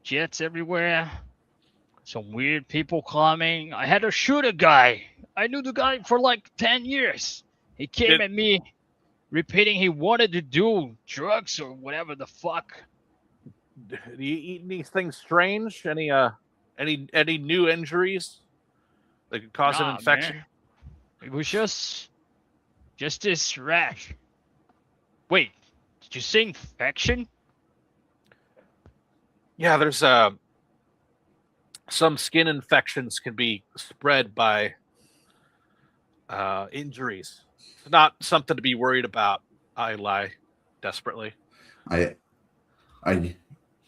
jets everywhere. Some weird people coming. I had to shoot a guy. I knew the guy for like 10 years. He came at me repeating he wanted to do drugs or whatever the fuck. Do you eat anything strange? Any new injuries that could cause an infection? Man. It was just this rash. Wait, did you say infection? Yeah, there's some skin infections can be spread by injuries. It's not something to be worried about. I lie desperately. I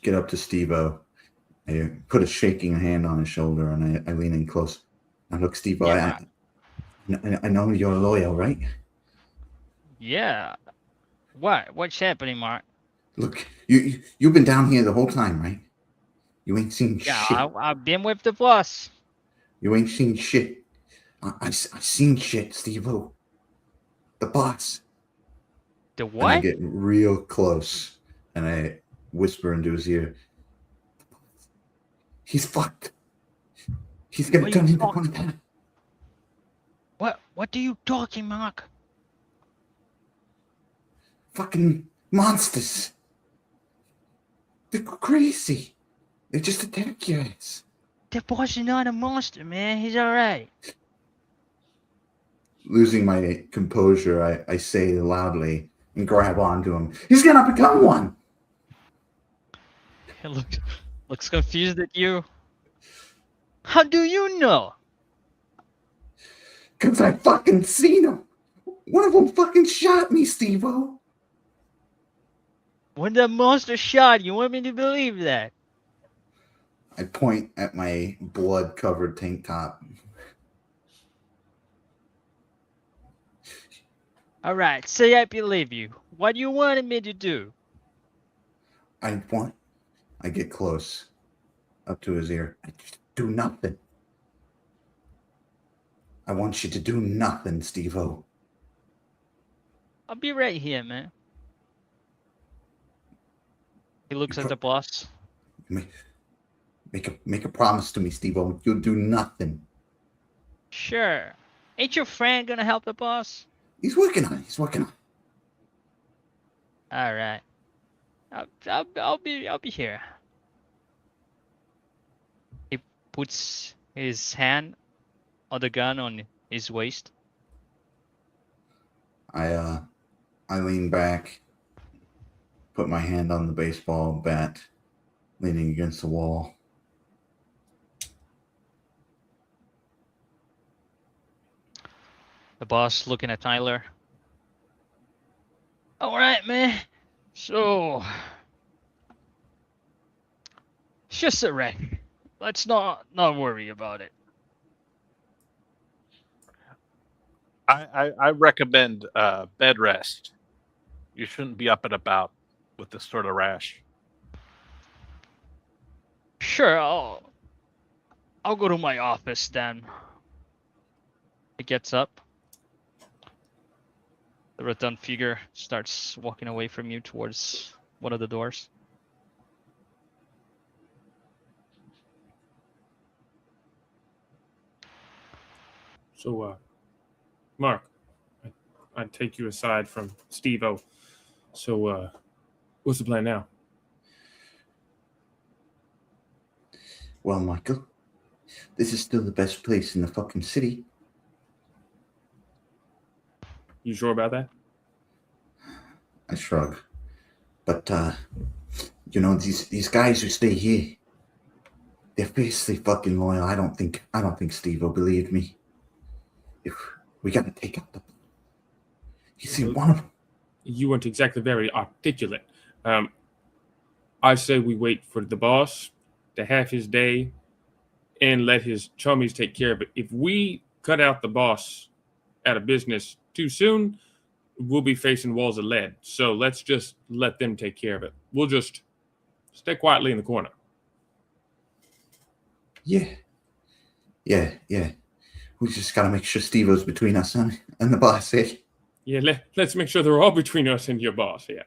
get up to Steve-O. I put a shaking hand on his shoulder, and I lean in close. I look, Steve-O, Yeah. I know you're a lawyer, right? Yeah. What? What's happening, Mark? Look, you've been down here the whole time, right? You ain't seen Yeah, shit. I've been with the boss. You ain't seen shit. I seen shit, Steve-O. The boss. The And I what? get real close, and I whisper into his ear, he's fucked. He's gonna What are turn you into talking- one of them. What are you talking, Mark? Fucking monsters. They're crazy. They just attack your ass. The boss is not a monster, man. He's alright. Losing my composure, I say loudly and grab onto him. He's gonna become one. He looks confused at you. How do you know? Cause I fucking seen him. One of them fucking shot me, Steve-O. When the monster shot, you want me to believe that? I point at my blood-covered tank top. Alright, say I believe you. What you wanted me to do? I get close up to his ear. I just do nothing. I want you to do nothing, Steve-O. I'll be right here, man. He looks at the boss. Make a promise to me, Steve-O. You'll do nothing. Sure. Ain't your friend gonna help the boss? He's working on it. Alright. I'll be here. He puts his hand on the gun on his waist. I lean back, put my hand on the baseball bat, leaning against the wall. The boss looking at Tyler. Alright, man. So it's just a wreck. Let's not worry about it. I recommend bed rest. You shouldn't be up and about with this sort of rash. Sure, I'll go to my office then. He gets up. The rotund figure starts walking away from you towards one of the doors. So, Mark, I'd take you aside from Steve-O. So, what's the plan now? Well, Michael, this is still the best place in the fucking city. You sure about that? I shrug. But, these guys who stay here, they're fiercely fucking loyal. I don't think Steve-O believed me. If we gotta take out the... You see, one of them... You weren't exactly very articulate. I say we wait for the boss to have his day and let his chummies take care of it. If we cut out the boss out of business too soon, we'll be facing walls of lead. So let's just let them take care of it. We'll just stay quietly in the corner. Yeah. We just gotta make sure Steve-O's between us and the boss, eh? Yeah, let's make sure they're all between us and your boss. Yeah.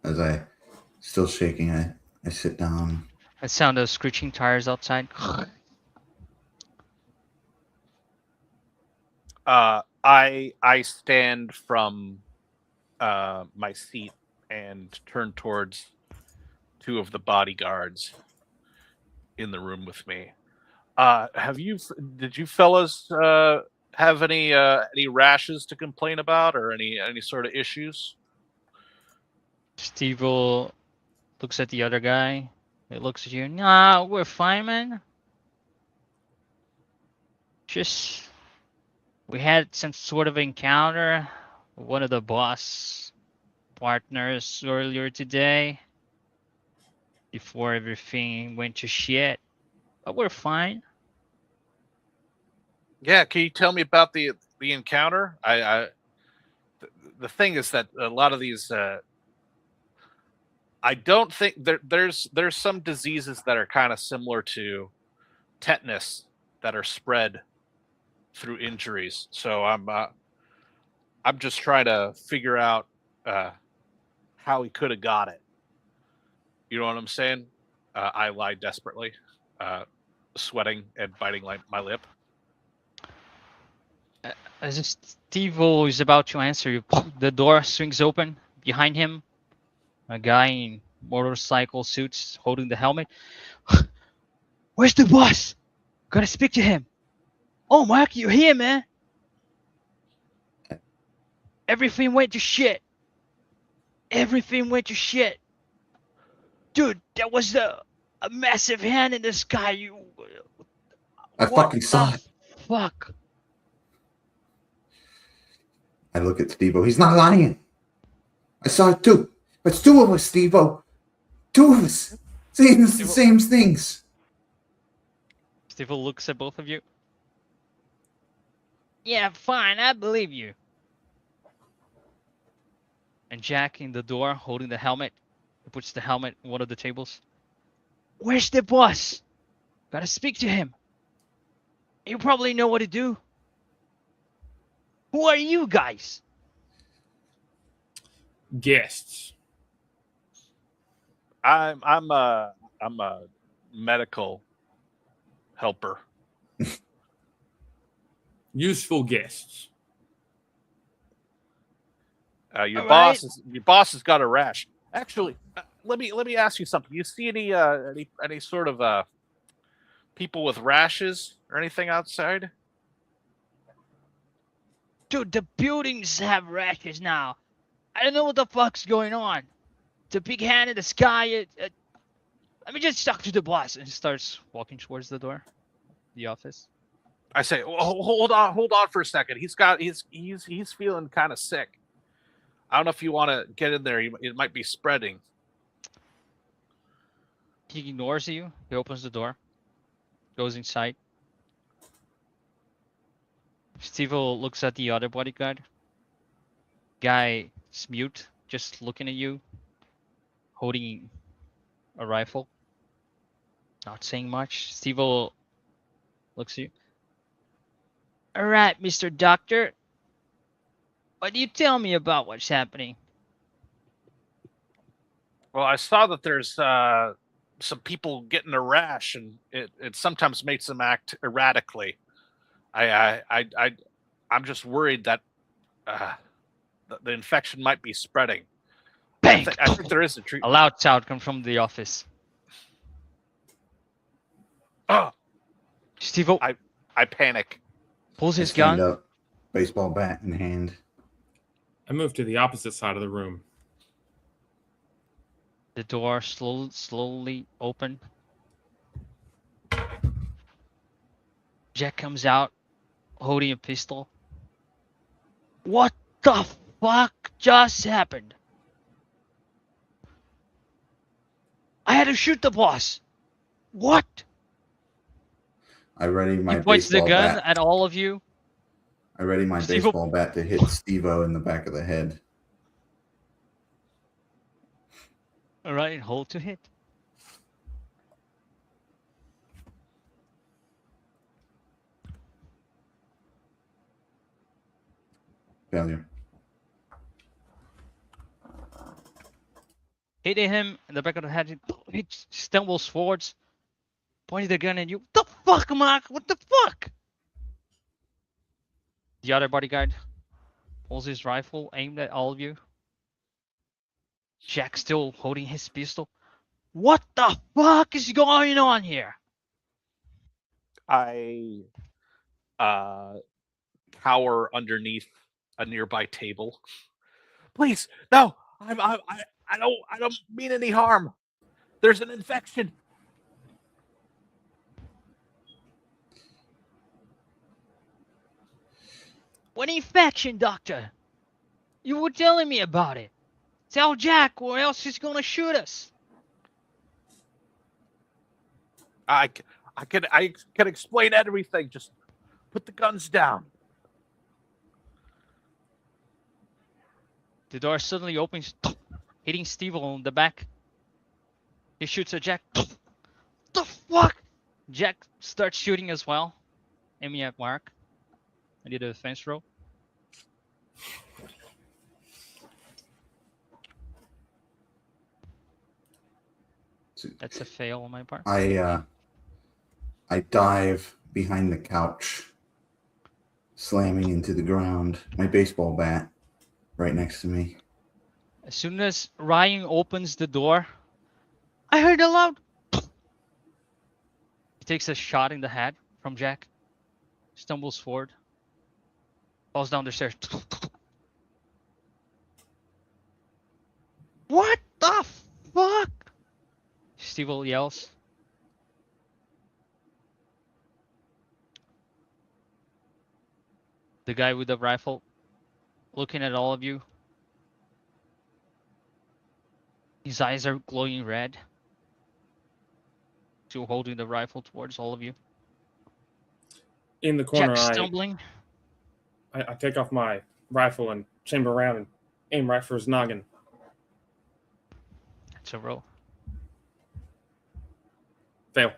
as I still shaking. I sit down. I sound of screeching tires outside. I stand from my seat and turn towards two of the bodyguards in the room with me. Did you fellas have any rashes to complain about, or any sort of issues? Steve looks at the other guy. It looks at you. Nah, we're fine, man. Just we had some sort of encounter with one of the boss partners earlier today before everything went to shit. But we're fine. Yeah, can you tell me about the encounter? The thing is that a lot of these I don't think there's some diseases that are kind of similar to tetanus that are spread through injuries. So I'm just trying to figure out how he could have got it. You know what I'm saying? I lied desperately, sweating and biting my lip. As Steve is about to answer you, the door swings open behind him. A guy in motorcycle suits holding the helmet. Where's the boss? Gotta speak to him. Oh, Mark, you're here, man. Everything went to shit. Everything went to shit. Dude, that was a massive hand in the sky. I fucking saw it. Fuck. I look at Steve-O. He's not lying. I saw it too. It's two of us, Steve-O. Two of us. Saying the same things. Steve looks at both of you. Yeah, fine, I believe you. And Jack in the door holding the helmet. He puts the helmet on one of the tables. Where's the boss? Gotta speak to him. You probably know what to do. Who are you guys? Guests. I'm a medical helper. Useful guests. Your All boss right. your boss has got a rash. Actually, let me ask you something. You see any sort of people with rashes or anything outside? Dude, the buildings have rashes now. I don't know what the fuck's going on. The big hand in the sky. Let me just talk to the boss. And he starts walking towards the door, the office. I say, well, hold on for a second. He's feeling kind of sick. I don't know if you want to get in there. It might be spreading. He ignores you. He opens the door, goes inside. Steve looks at the other bodyguard. Guy is mute, just looking at you, holding a rifle. Not saying much. Steve looks at you. All right, Mr. Doctor. What do you tell me about what's happening? Well, I saw that there's some people getting a rash, and it sometimes makes them act erratically. I'm just worried that the infection might be spreading. Bang! I think there is a A treatment. loud sound comes from the office. Oh, Steve I panic. pulls his Stand gun. up, baseball bat in hand. I move to the opposite side of the room. The door slowly open. Jack comes out holding a pistol. What the fuck just happened? I had to shoot the boss. What? I ready my He points the baseball gun bat. at all of you. I ready my Steve-O- baseball bat to hit Steve-O in the back of the head. All right, hold to hit. Failure. hitting him in the back of the head. He stumbles forwards, pointing the gun at you. What the fuck, Mark? What the fuck? The other bodyguard pulls his rifle, aimed at all of you. Jack still holding his pistol. What the fuck is going on here? I cower underneath a nearby table. Please, no, I don't mean any harm. There's an infection. What infection, Doctor? You were telling me about it. Tell Jack, or else he's gonna shoot us. I can explain everything. Just put the guns down. The door suddenly opens, hitting Steve on the back. He shoots at Jack. The fuck? Jack starts shooting as well, aiming at Mark. I did a defense roll. That's a fail on my part. I dive behind the couch, slamming into the ground, my baseball bat right next to me. As soon as Ryan opens the door, I heard a loud. He takes a shot in the head from Jack, stumbles forward, falls down the stairs. What the fuck? Steve yells. The guy with the rifle looking at all of you. His eyes are glowing red. Still holding the rifle towards all of you. In the corner, Jack stumbling. I take off my rifle and chamber around and aim right for his noggin. That's a roll. Fail.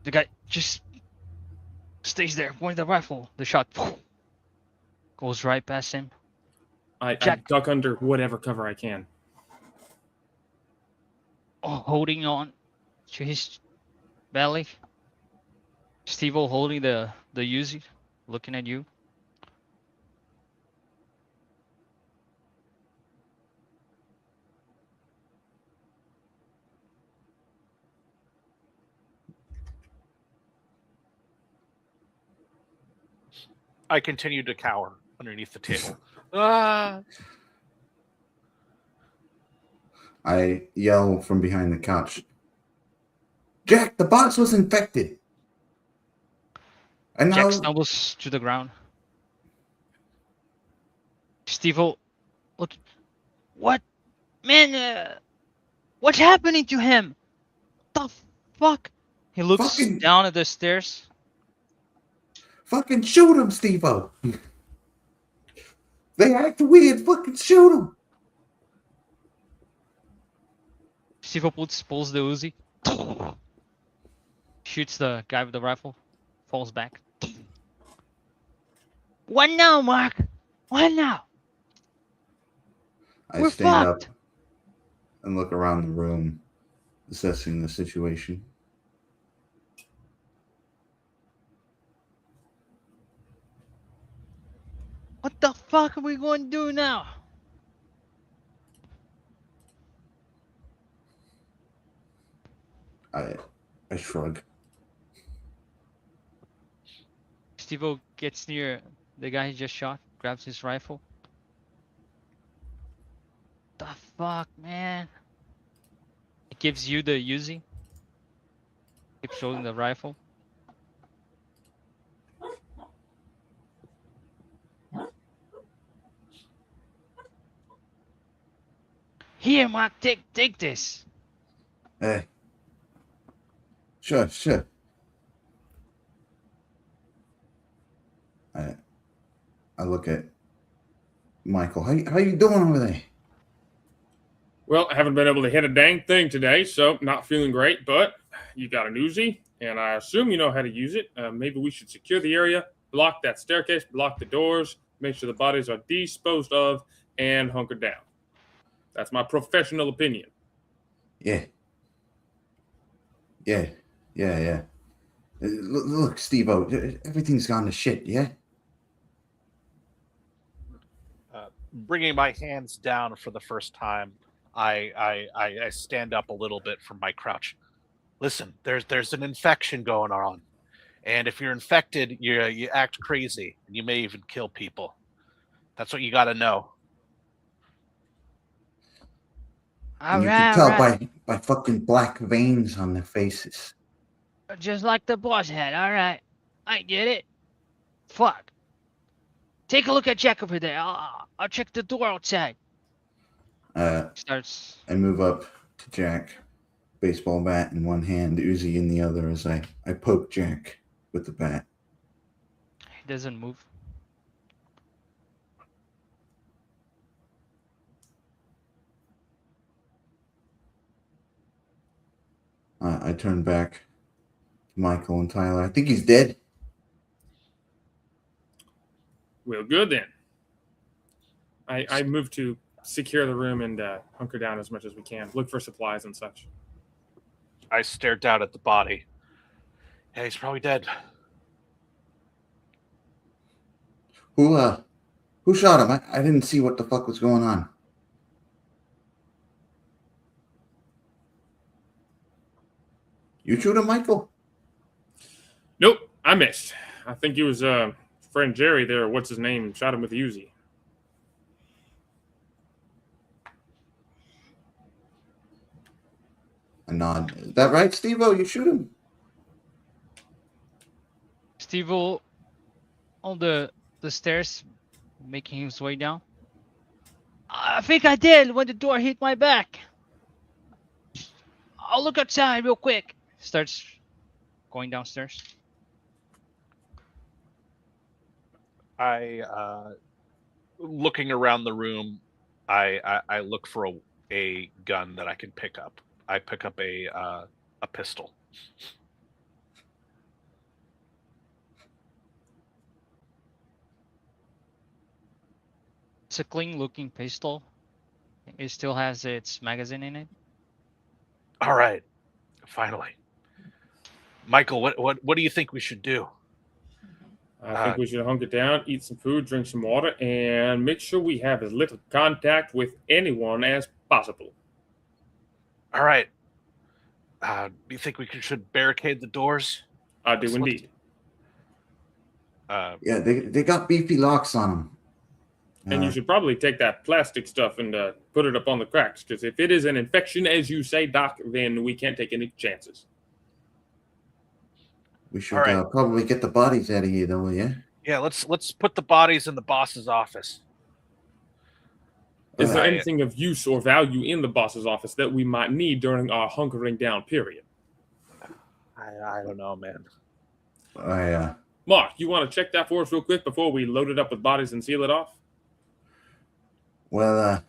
The guy just stays there, pointing the rifle. The shot goes right past him. I Jack- duck under whatever cover I can. Holding on to his belly. Steve-O holding the Uzi, looking at you. I continue to cower underneath the table. Ah! I yell from behind the couch, Jack, the box was infected. And now Jack stumbles to the ground. Steve-O, look. What? Man, what's happening to him? The fuck? He looks Fucking- down at the stairs. fucking shoot him, Steve-O. They act weird. Fucking shoot him. Steve-O pulls the Uzi. Shoots the guy with the rifle. Falls back. What now, Mark? What now? I We're stand fucked. up and look around the room, assessing the situation. What the fuck are we going to do now? I shrug. Steve-O gets near the guy he just shot, grabs his rifle. The fuck, man? He gives you the Uzi. Keeps holding the rifle. Here, Mark, take this. Hey. Sure. I look at Michael. How you doing over there? Well, I haven't been able to hit a dang thing today, so not feeling great, but you got an Uzi, and I assume you know how to use it. Maybe we should secure the area, block that staircase, block the doors, make sure the bodies are disposed of, and hunker down. That's my professional opinion. Yeah. Look, Steve-O, everything's gone to shit, yeah? Bringing my hands down for the first time, I stand up a little bit from my crouch. Listen, there's an infection going on, and if you're infected, you act crazy, and you may even kill people. That's what you got to know. And you can tell by fucking black veins on their faces. Just like the boss had. All right, I get it. Fuck. Take a look at Jack over there. I'll check the door outside. Starts. I move up to Jack, baseball bat in one hand, Uzi in the other, as I poke Jack with the bat. He doesn't move. I turn back to Michael and Tyler. I think he's dead. Well, good then. I move to secure the room and hunker down as much as we can. Look for supplies and such. I stare down at the body. Yeah, he's probably dead. Who shot him? I didn't see what the fuck was going on. You shoot him, Michael? Nope, I missed. I think it was friend Jerry there. What's his name? Shot him with a Uzi. A nod. Is that right, Steve-O? You shoot him? Steve-O on the stairs, making his way down. I think I did when the door hit my back. I'll look outside real quick. Starts going downstairs. Looking around the room, I look for a gun that I can pick up. I pick up a pistol. It's a clean-looking pistol. It still has its magazine in it. All right, finally, Michael. What do you think we should do? I think we should hunker down, eat some food, drink some water, and make sure we have as little contact with anyone as possible. All right. Do you think we should barricade the doors? I do indeed. Yeah, they got beefy locks on them. And you should probably take that plastic stuff and put it up on the cracks, because if it is an infection, as you say, Doc, then we can't take any chances. We should probably get the bodies out of here, though, yeah? Yeah, let's put the bodies in the boss's office. Is there anything of use or value in the boss's office that we might need during our hunkering down period? I don't know, man. Mark, you want to check that for us real quick before we load it up with bodies and seal it off? Well,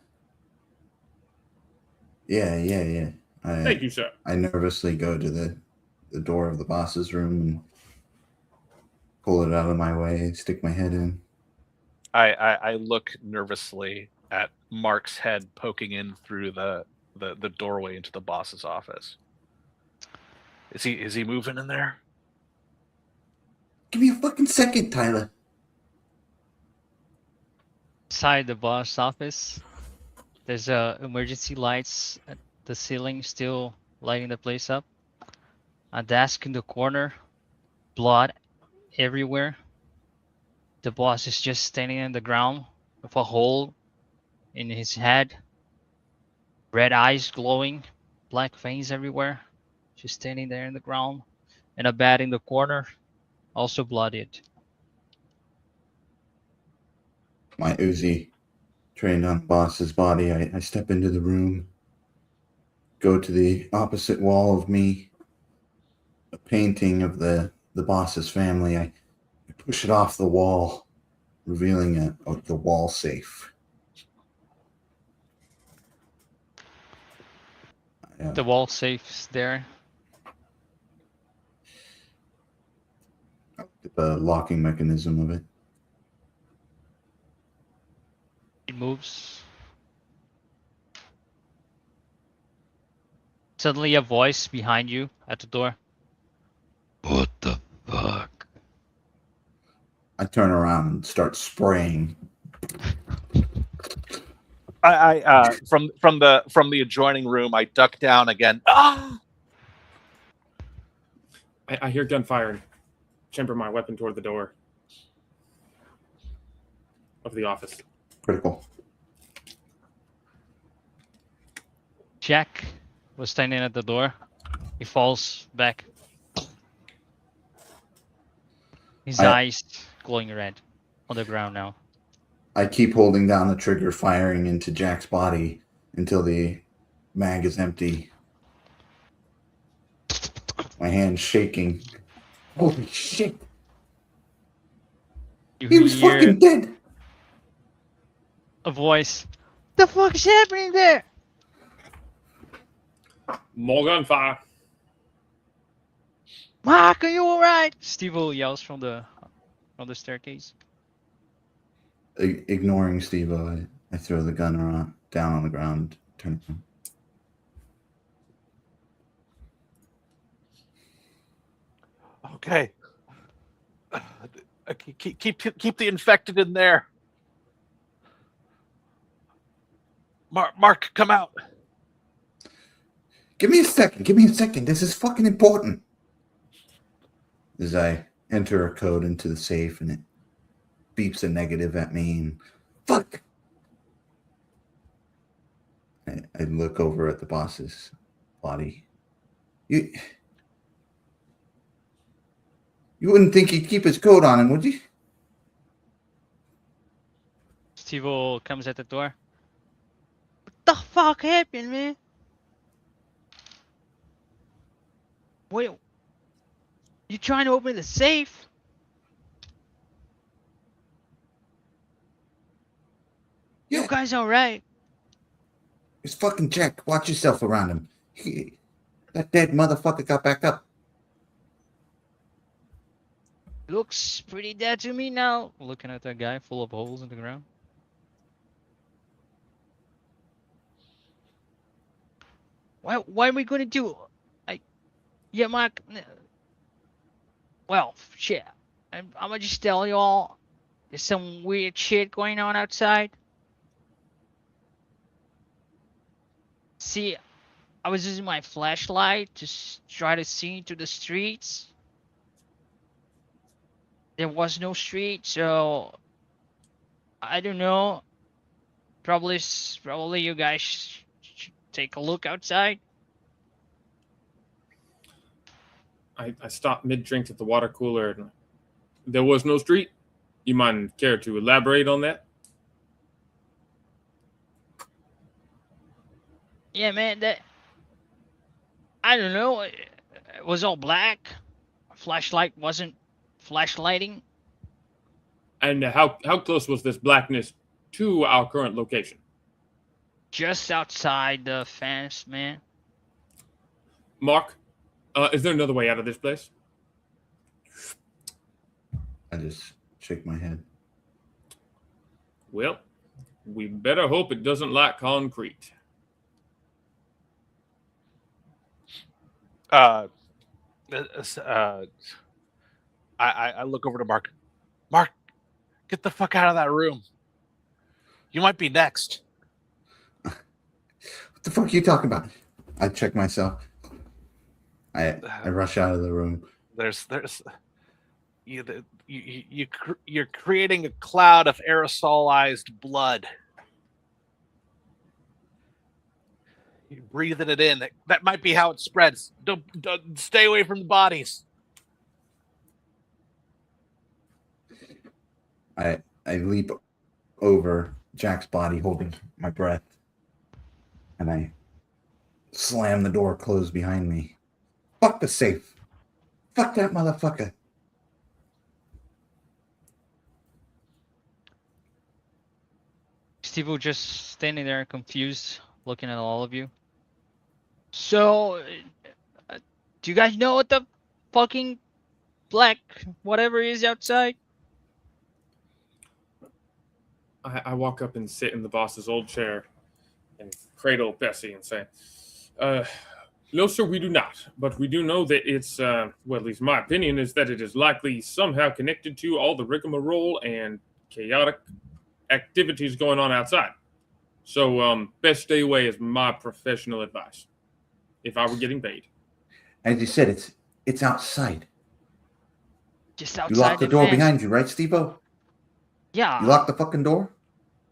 yeah. Thank you, sir. I nervously go to the door of the boss's room and pull it out of my way, stick my head in. I look nervously at Mark's head poking in through the doorway into the boss's office. Is he moving in there? Give me a fucking second, Tyler. Inside the boss office, there's emergency lights at the ceiling still lighting the place up. A desk in the corner, blood everywhere. The boss is just standing on the ground with a hole in his head. Red eyes glowing, black veins everywhere. Just standing there in the ground. And a bed in the corner, also bloodied. My Uzi trained on the boss's body. I step into the room, go to the opposite wall of me, a painting of the boss's family. I push it off the wall, revealing the wall safe. The wall safe's there. The locking mechanism of it. It moves. Suddenly, a voice behind you at the door. What the fuck? I turn around and start spraying. I from the adjoining room, I duck down again. Ah! I hear gunfire and chamber my weapon toward the door of the office. Critical. Jack was standing at the door. He falls back. His eyes glowing red on the ground now. I keep holding down the trigger, firing into Jack's body until the mag is empty. My hand's shaking. Holy shit! You He was hear fucking dead! a voice. The fuck is happening there? More gunfire. Mark, are you alright? Steve yells from the staircase. Ignoring Steve, I throw the gun around, down on the ground. Turn it on. Okay. Keep the infected in there. Mark, come out. Give me a second. This is fucking important. As I enter a code into the safe and it beeps a negative at me and fuck. I look over at the boss's body. You wouldn't think he'd keep his coat on him, would you? Steve comes at the door. What the fuck happened, man? Wait, you trying to open the safe? Yeah. You guys alright? It's fucking Jack. Watch yourself around him. That dead motherfucker got back up. Looks pretty dead to me now. Looking at that guy full of holes in the ground. What are we gonna do? Yeah, Mark. Well, shit. I'm gonna just tell you all. There's some weird shit going on outside. See, I was using my flashlight to try to see into the streets. There was no street, so I don't know. Probably you guys should take a look outside. I stopped mid-drink at the water cooler. And there was no street. You might care to elaborate on that? Yeah, man, I don't know. It was all black. Flashlight wasn't flashlighting. And how close was this blackness to our current location? Just outside the fence, man. Mark, is there another way out of this place? I just shake my head. Well, we better hope it doesn't like concrete. I look over to Mark. Mark, get the fuck out of that room. You might be next. What the fuck are you talking about? I check myself. I rush out of the room. You're creating a cloud of aerosolized blood. You're breathing it in. That might be how it spreads. Don't stay away from the bodies. I leap over Jack's body, holding my breath, and I slam the door closed behind me. Fuck the safe. Fuck that motherfucker. Steve just standing there confused, looking at all of you. So, do you guys know what the fucking black whatever is outside? I walk up and sit in the boss's old chair and cradle Bessie and say, No, sir, we do not. But we do know that it's, well, at least my opinion is that it is likely somehow connected to all the rigmarole and chaotic activities going on outside. So, best stay away is my professional advice. If I were getting paid. As you said, it's outside. Just outside. You locked the door fence. behind you, right, Steve-O? Yeah. You locked the fucking door?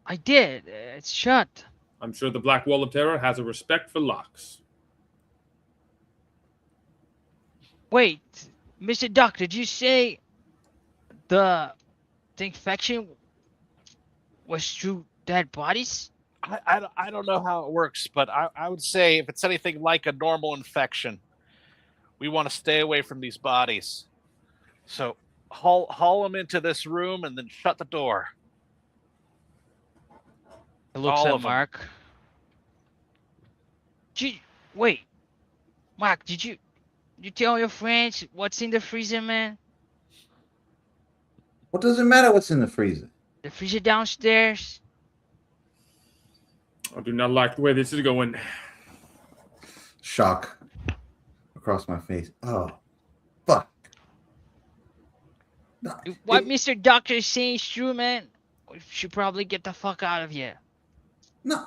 I did. It's shut. I'm sure the Black Wall of Terror has a respect for locks. Wait, Mr. Duck, did you say the infection was through dead bodies? I don't know how it works, but I would say if it's anything like a normal infection, we want to stay away from these bodies. So haul them into this room and then shut the door. It looks All at of 'em. Mark. Wait, Mark, did you tell your friends what's in the freezer, man? What does it matter what's in the freezer? The freezer downstairs. I do not like the way this is going. Shock across my face. Oh, fuck. No, What Mr. Doctor is saying is true, man. We should probably get the fuck out of here. No.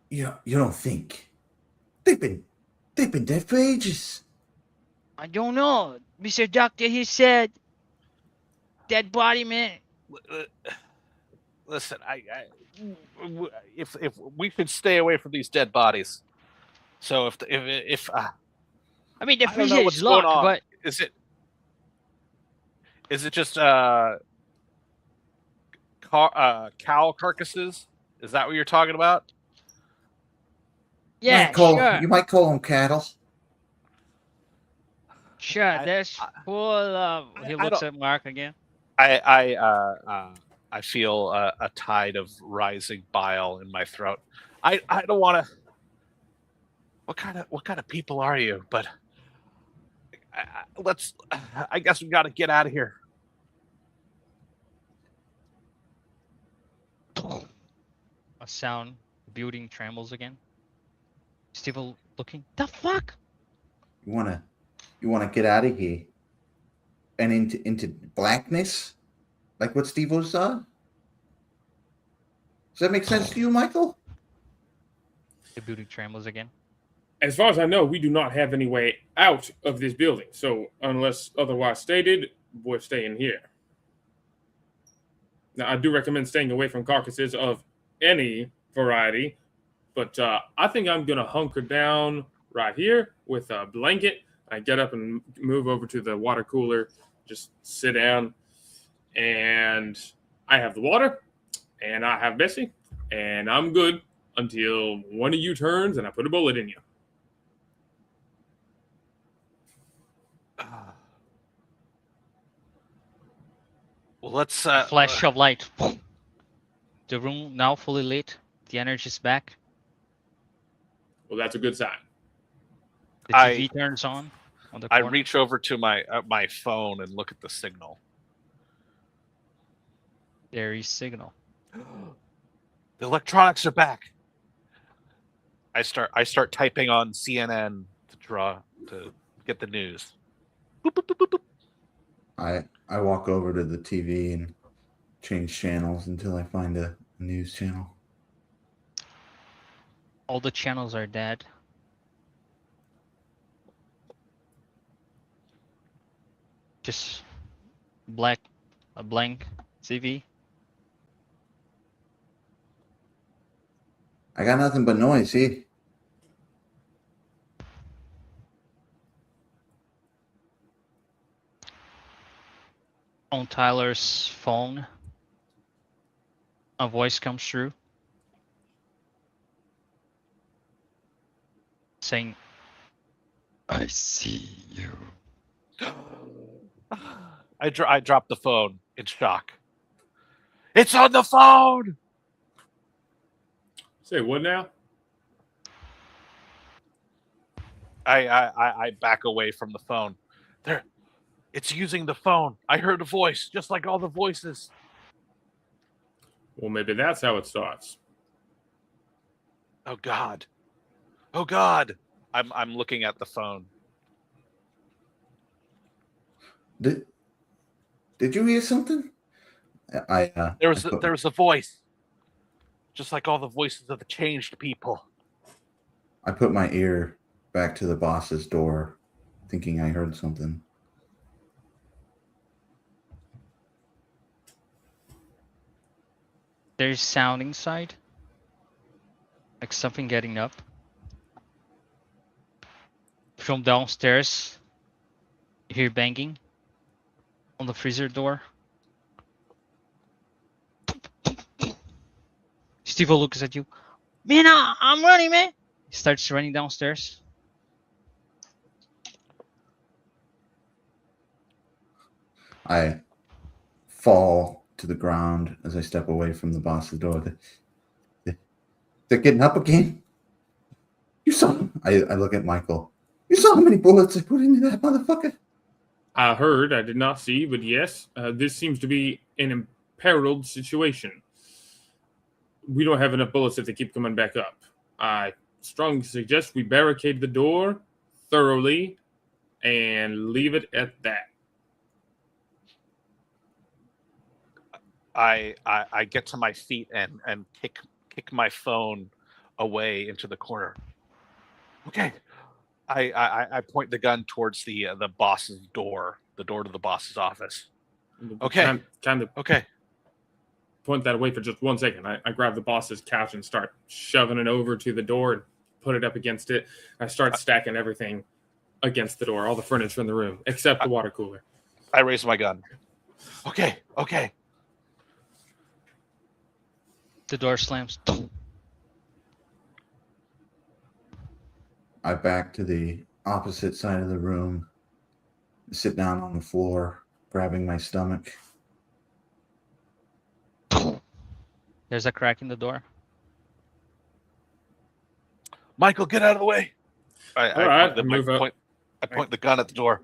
You don't think. They've been dead for ages. I don't know. Mr. Doctor, he said dead body, man. Listen, if we should stay away from these dead bodies. So if I mean, the I don't know freezer what's is going locked, on. but Is it just cow carcasses? Is that what you're talking about? yeah, You might call them cattle. sure. There's full of. He I looks don't- at Mark again. I feel a tide of rising bile in my throat. I don't want to. What kind of people are you? But let's. I guess we got to get out of here. A sound. The building trembles again. Steve looking. The fuck? You wanna get out of here and into blackness, like what Steve-O saw? Does that make sense to you, Michael? The building trembles again. As far as I know, we do not have any way out of this building. So, unless otherwise stated, we're staying here. Now, I do recommend staying away from carcasses of any variety, but I think I'm going to hunker down right here with a blanket. I get up and move over to the water cooler, just sit down, and I have the water, and I have Bessie, and I'm good until one of you turns and I put a bullet in you. Well, let's Flash of light. The room now fully lit. The energy is back. Well, that's a good sign. The TV turns on the I corner. reach over to my phone and look at the signal. There is signal. The electronics are back. I start typing on CNN to get the news. Boop, boop, boop, boop, boop. I walk over to the TV and change channels until I find a news channel. All the channels are dead. Just a blank TV. I got nothing but noise here. On Tyler's phone, a voice comes through saying, I see you. I drop the phone in shock. It's on the phone. Say what now? I back away from the phone. It's using the phone. I heard a voice, just like all the voices. Well, maybe that's how it starts. Oh God. Oh God! I'm looking at the phone. Did you hear something? There was a voice, just like all the voices of the changed people. I put my ear back to the boss's door, thinking I heard something. There's sound inside. Like something getting up. From downstairs, you hear banging on the freezer door. Steve looks at you. Man, I'm running, man. He starts running downstairs. I fall to the ground as I step away from the boss's door. They're getting up again. You saw them. I look at Michael. You saw how many bullets I put into that motherfucker? I heard, I did not see, but yes, this seems to be an imperiled situation. We don't have enough bullets if they keep coming back up. I strongly suggest we barricade the door thoroughly and leave it at that. I get to my feet and kick my phone away into the corner. Okay. I point the gun towards the boss's door, the door to the boss's office. Okay. Okay. Point that away for just 1 second. I grab the boss's couch and start shoving it over to the door and put it up against it. I start stacking everything against the door, all the furniture in the room, except the water cooler. I raise my gun. Okay. The door slams. I back to the opposite side of the room, sit down on the floor, grabbing my stomach. There's a crack in the door. Michael, get out of the way. I point the gun at the door.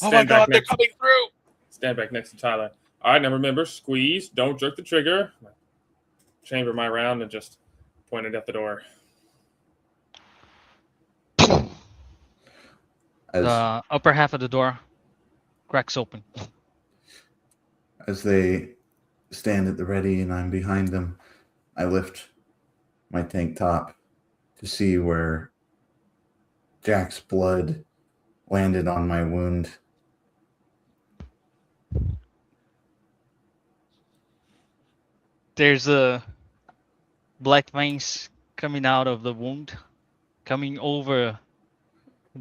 Oh my God, they're coming through. Stand back next to Tyler. All right, now remember, squeeze, don't jerk the trigger. Chamber my round and just point it at the door. The upper half of the door cracks open. As they stand at the ready and I'm behind them, I lift my tank top to see where Jack's blood landed on my wound. There's a black veins coming out of the wound, coming over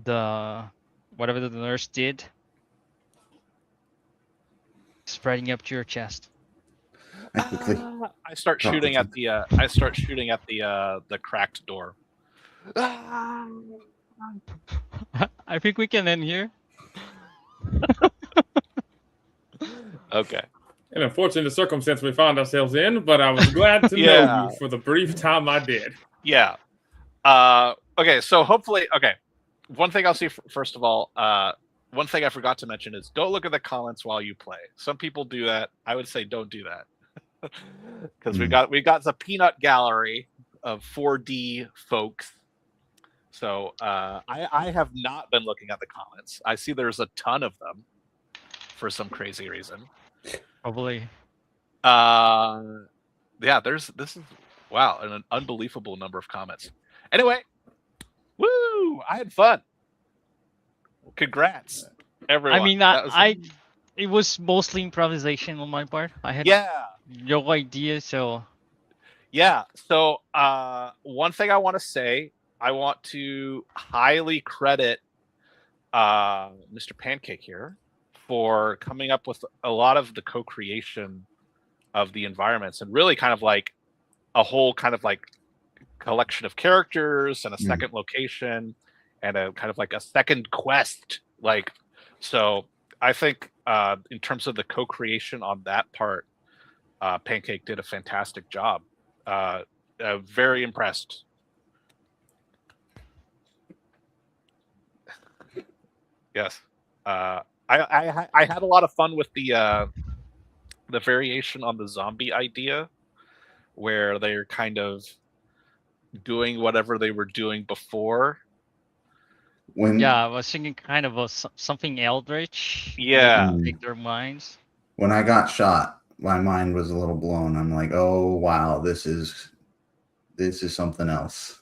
the whatever the nurse did, spreading up to your chest. I start shooting at the the cracked door. I think we can end here. Okay. An unfortunate circumstance we found ourselves in, but I was glad to know you for the brief time I did. Yeah. Okay, so hopefully, one thing I'll see first of all, one thing I forgot to mention is don't look at the comments while you play. Some people do that. I would say don't do that. Because we got the peanut gallery of 4D folks. So I have not been looking at the comments. I see there's a ton of them for some crazy reason. Probably. Yeah, this is wow, an unbelievable number of comments. Anyway, woo! I had fun. Congrats, everyone. I mean, it was mostly improvisation on my part. I had no idea, so yeah. So one thing I want to say, I want to highly credit Mr. Pancake here for coming up with a lot of the co-creation of the environments and really kind of like a whole kind of like collection of characters and a second location and a kind of like a second quest. Like, so I think in terms of the co-creation on that part, Pancake did a fantastic job. Very impressed. Yes. I had a lot of fun with the variation on the zombie idea, where they're kind of doing whatever they were doing before. Yeah, I was thinking kind of something eldritch. Yeah. Take their minds. When I got shot, my mind was a little blown. I'm like, oh wow, this is something else.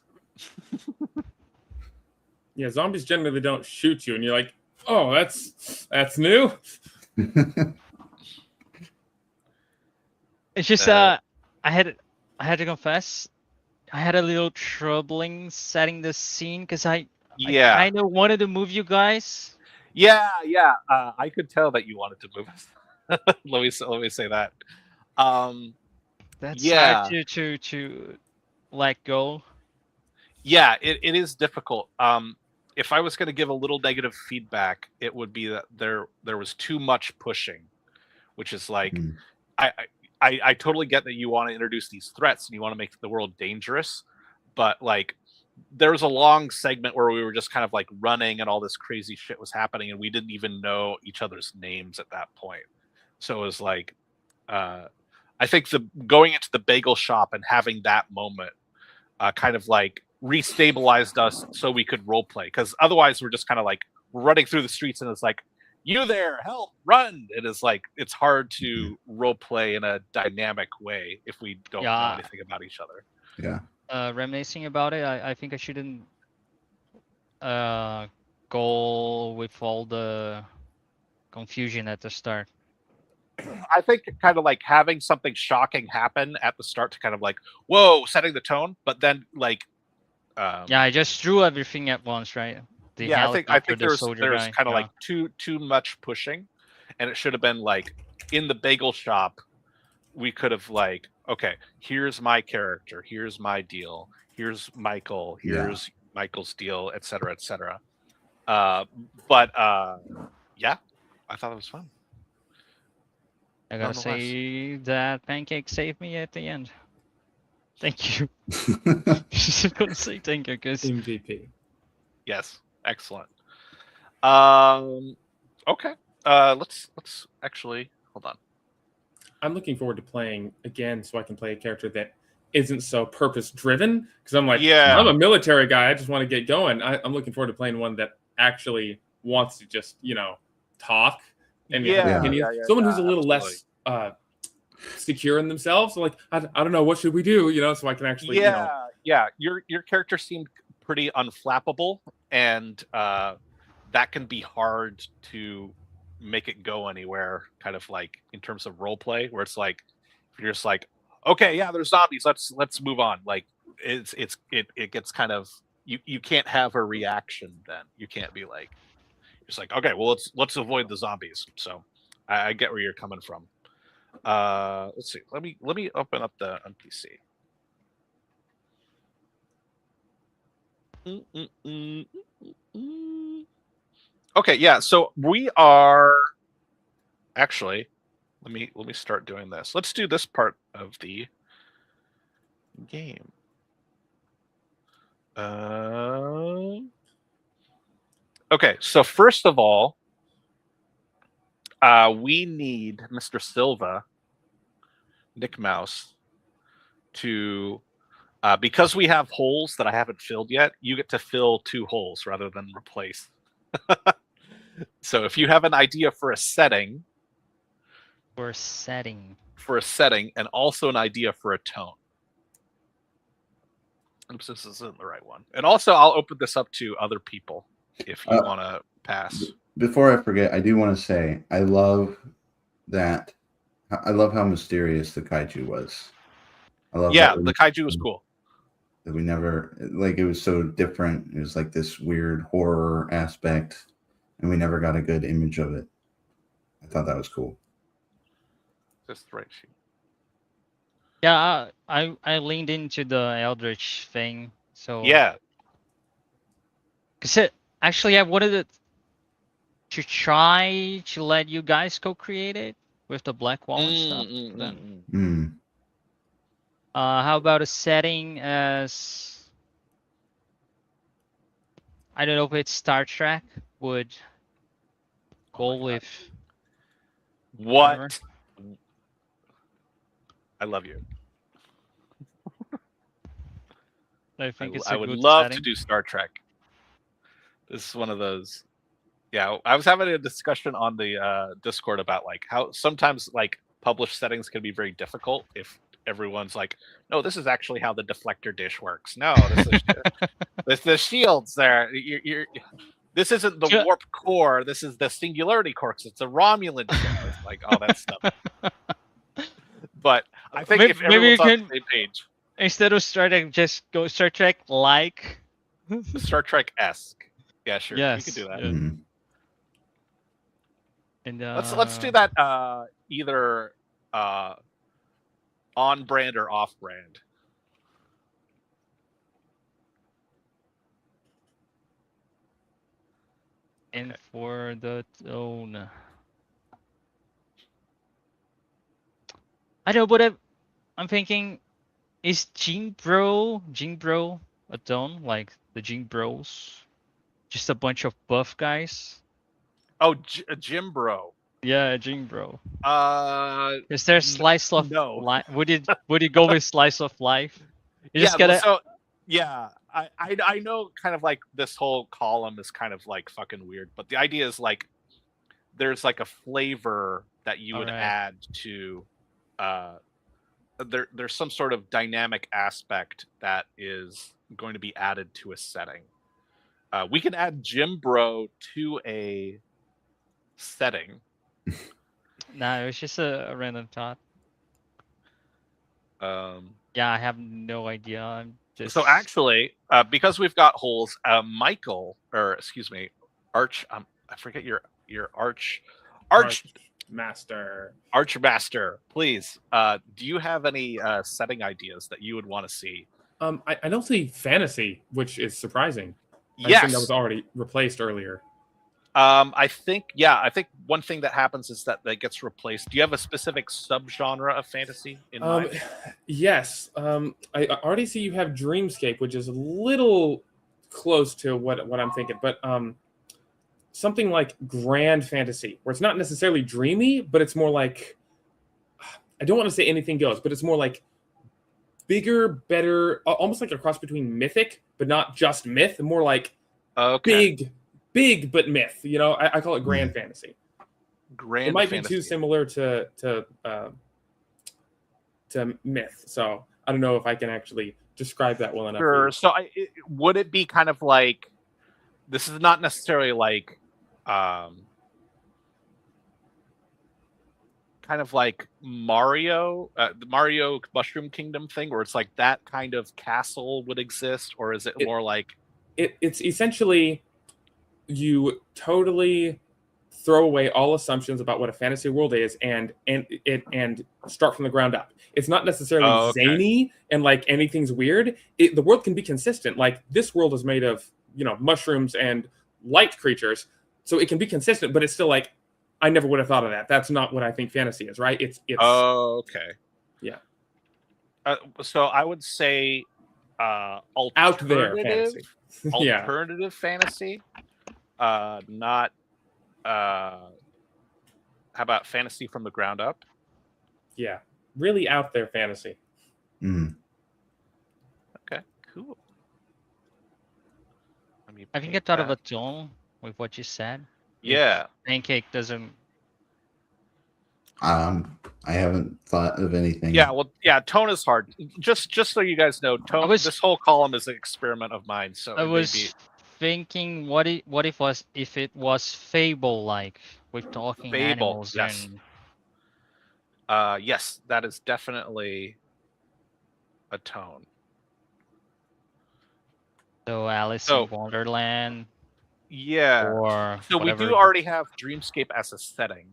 Yeah, zombies generally don't shoot you, and you're like, oh, that's new. It's just I had to confess, I had a little troubling setting the scene because I kind of wanted to move you guys. Yeah. I could tell that you wanted to move us. let me say that. That's hard to let go. Yeah, it is difficult. If I was going to give a little negative feedback, it would be that there was too much pushing, which is like, I totally get that you want to introduce these threats and you want to make the world dangerous, but like there was a long segment where we were just kind of like running and all this crazy shit was happening and we didn't even know each other's names at that point. So it was like, I think going into the bagel shop and having that moment kind of like restabilized us so we could role play, because otherwise we're just kind of like running through the streets and it's like, you there, help, run. It is like it's hard to role play in a dynamic way if we don't know anything about each other. Yeah. Reminiscing about it, I think I shouldn't go with all the confusion at the start. I think kind of like having something shocking happen at the start to kind of like, whoa, setting the tone, but then like I just threw everything at once, right? I think there's kind of like too much pushing, and it should have been like in the bagel shop. We could have like, okay, here's my character, here's my deal, here's Michael, here's Michael's deal, etc., etc. But yeah, I thought it was fun. I gotta say that Pancake saved me at the end. Thank you. Just gonna say thank you, because MVP. Yes, excellent. Okay. Let's actually hold on. I'm looking forward to playing again so I can play a character that isn't so purpose driven, because I'm like, I'm a military guy, I just want to get going. I'm looking forward to playing one that actually wants to just, talk and someone who's a little less secure in themselves. So like, I don't know, what should we do? So I can actually your character seemed pretty unflappable, and that can be hard to make it go anywhere, kind of like in terms of role play, where it's like if you're just like, okay, yeah, there's zombies, let's move on. Like it gets kind of, you can't have a reaction then. You can't be like, it's like, okay, well let's avoid the zombies. So I get where you're coming from. Let's see. Let me open up the UnPC. Okay, yeah. So we are actually. Let me start doing this. Let's do this part of the game. Okay, so first of all, we need Mr. Silva, Nick Mouse, to because we have holes that I haven't filled yet. You get to fill 2 holes rather than replace. So if you have an idea for a setting, and also an idea for a tone. Oops, this isn't the right one. And also, I'll open this up to other people if you want to pass. Before I forget, I do want to say I love how mysterious the kaiju was. The kaiju was cool. That we never, like, it was so different. It was like this weird horror aspect, and we never got a good image of it. I thought that was cool. Just right sheet. Yeah, I leaned into the Eldritch thing. So yeah, because actually I wanted to try to let you guys co-create it with the black wall and stuff. How about a setting as, I don't know if it's Star Trek would go with. What? Whatever. I love you. I think it's I a would good love setting. to do Star Trek. This is one of those. Yeah, I was having a discussion on the Discord about like how sometimes like published settings can be very difficult if everyone's like, no, this is actually how the deflector dish works. No, this is the shields there. This isn't the Ju- warp core. This is the singularity core. 'Cause it's a Romulan ship. It's like all that stuff. But I think if Maybe you everyone's on can, the same page, instead of Star Trek, just go Star Trek like. Star Trek-esque. Yeah, sure, we Yes. could do that. Yeah. Mhm. And Let's do that either on brand or off brand. And for the tone, I know, but I'm thinking, is Gene Bro a tone like the Gene Bros? Just a bunch of buff guys. Oh, Jim Bro. Yeah, Gene Bro. Is there n- slice of no. life? Would it go with slice of life? You just well, gotta. so yeah, I know kind of like this whole column is kind of like fucking weird, but the idea is like there's like a flavor that you would Alright. add to there's some sort of dynamic aspect that is going to be added to a setting. We can add Jim Bro to a setting. No, it was just a random thought. Yeah, I have no idea. I'm just. So actually, because we've got holes, Michael, or excuse me, Arch. I forget your Archmaster. Please, do you have any setting ideas that you would want to see? I don't see fantasy, which is surprising. I Yes, think that was already replaced earlier. I think one thing that happens is that gets replaced. Do you have a specific subgenre of fantasy in mind? Yes. I already see you have Dreamscape, which is a little close to what I'm thinking, but something like grand fantasy, where it's not necessarily dreamy, but it's more like, I don't want to say anything goes, but it's more like bigger, better, almost like a cross between mythic, but not just myth, more like big but myth. You know, I call it grand fantasy. Grand. It might fantasy. be too similar to myth, so I don't know if I can actually describe that well enough. Sure. So would it be kind of like, this is not necessarily like kind of like Mario, the Mario Mushroom Kingdom thing, where it's like that kind of castle would exist, or is it more like it's essentially you totally throw away all assumptions about what a fantasy world is and start from the ground up. It's not necessarily zany and like anything's weird. The world can be consistent. Like this world is made of, mushrooms and light creatures, so it can be consistent, but it's still like, I never would have thought of that. That's not what I think fantasy is, right? It's yeah. So I would say out there fantasy. Alternative fantasy. Not how about fantasy from the ground up? Yeah, really out there fantasy. Okay, cool. I think I thought of a tone with what you said. Yeah. Pancake doesn't. I haven't thought of anything. Yeah, well, tone is hard. Just so you guys know, tone. This whole column is an experiment of mine. So I was thinking, what if it was Fable like with talking animals? Yes. Yes, that is definitely a tone. So Alice in Wonderland. Yeah. Or so whatever. We do already have Dreamscape as a setting.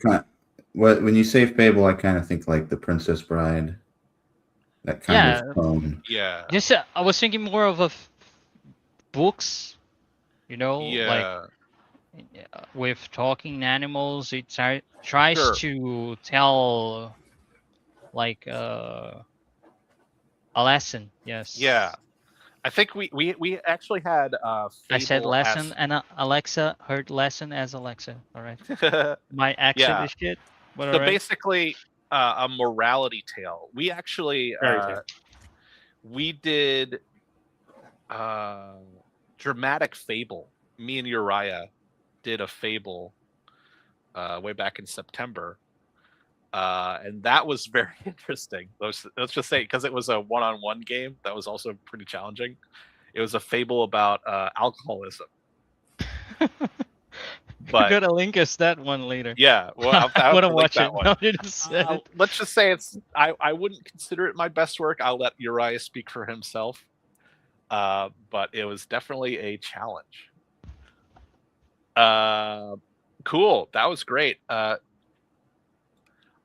When you say Fable, I kind of think like the Princess Bride. That kind of tone. Yeah. Just I was thinking more of books, like with talking animals. It tries to tell like a lesson. Yes. Yeah. I think we actually had Fable. I said lesson, and Alexa heard lesson as Alexa. All right. My accent is shit. But so basically, a morality tale. We actually we did dramatic fable. Me and Uriah did a fable way back in September. And that was very interesting. Let's just say, because it was a one-on-one game, that was also pretty challenging. It was a fable about alcoholism. But you gotta link us that one later. yeah, well, I want to watch that it. one. No, you just said it. Let's just say I wouldn't consider it my best work. I'll let Uriah speak for himself. But it was definitely a challenge. Cool. That was great.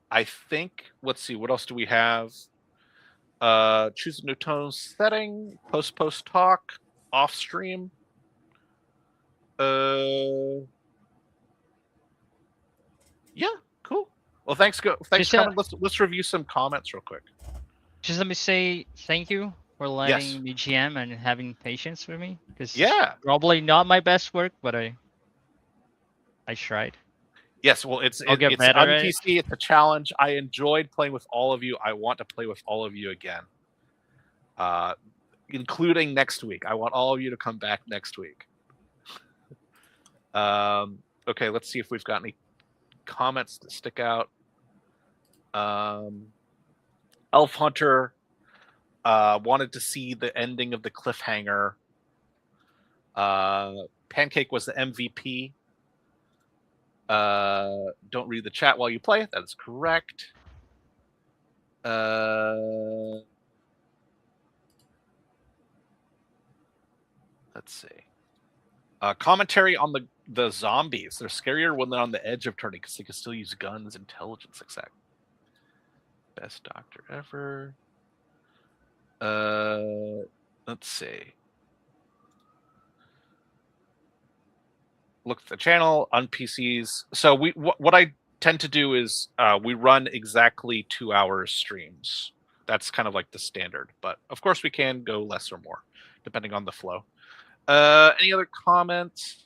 I think, let's see, what else do we have? Choose a new tone setting, post talk, off stream. Yeah, cool. Well, thanks for coming. Let's review some comments real quick. Just let me say thank you for letting me GM and having patience with me. Because probably not my best work, but I tried. Yes, well, it's UnPC. It's a challenge. I enjoyed playing with all of you. I want to play with all of you again, including next week. I want all of you to come back next week. Okay, let's see if we've got any comments that stick out. Elf Hunter wanted to see the ending of the cliffhanger. Pancake was the MVP. Don't read the chat while you play. That is correct. Let's see. Commentary on the zombies. They're scarier when they're on the edge of turning because they can still use guns, intelligence, exact. Best doctor ever. Let's see. Look at the channel, UnPCs. So what I tend to do is we run exactly 2 hours streams. That's kind of like the standard, but of course we can go less or more depending on the flow. Any other comments?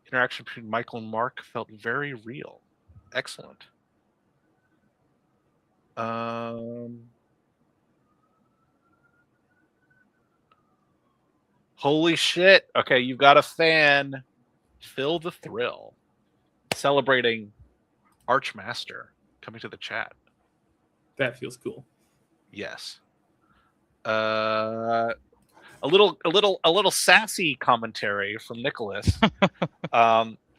Interaction between Michael and Mark felt very real. Excellent. Holy shit. Okay, you've got a fan. Feel the thrill. Celebrating Archmaster coming to the chat. That feels cool. Yes. A little sassy commentary from Nicholas.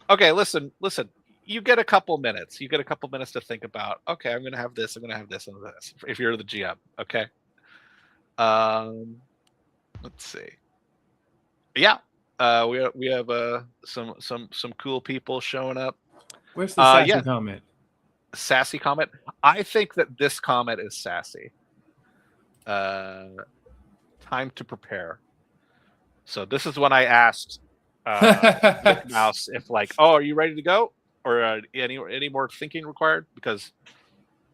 Okay, listen. You get a couple minutes. You get a couple minutes to think about, okay, I'm gonna have this, I'm gonna have this and this. If you're the GM, okay. Let's see. Yeah. We have some cool people showing up. Where's the sassy comment? Sassy comment. I think that this comment is sassy. Time to prepare. So this is when I asked Nick Mouse if like, oh, are you ready to go? Or any more thinking required? Because,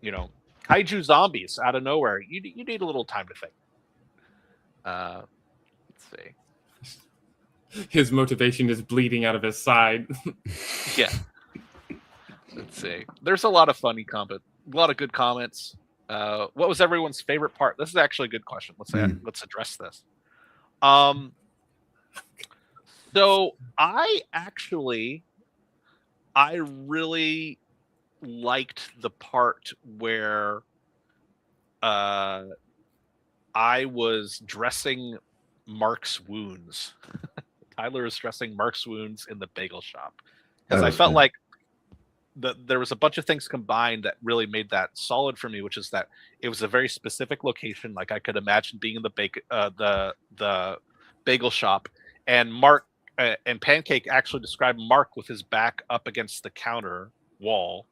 kaiju zombies out of nowhere. You need a little time to think. Let's see. His motivation is bleeding out of his side. Yeah. Let's see. There's a lot of funny comment, a lot of good comments. What was everyone's favorite part? This is actually a good question. Let's address this. So I really liked the part where I was dressing Mark's wounds. Tyler is dressing Mark's wounds in the bagel shop. Because I felt like there was a bunch of things combined that really made that solid for me, which is that it was a very specific location. Like I could imagine being in the bagel shop, and Mark and Pancake actually described Mark with his back up against the counter wall,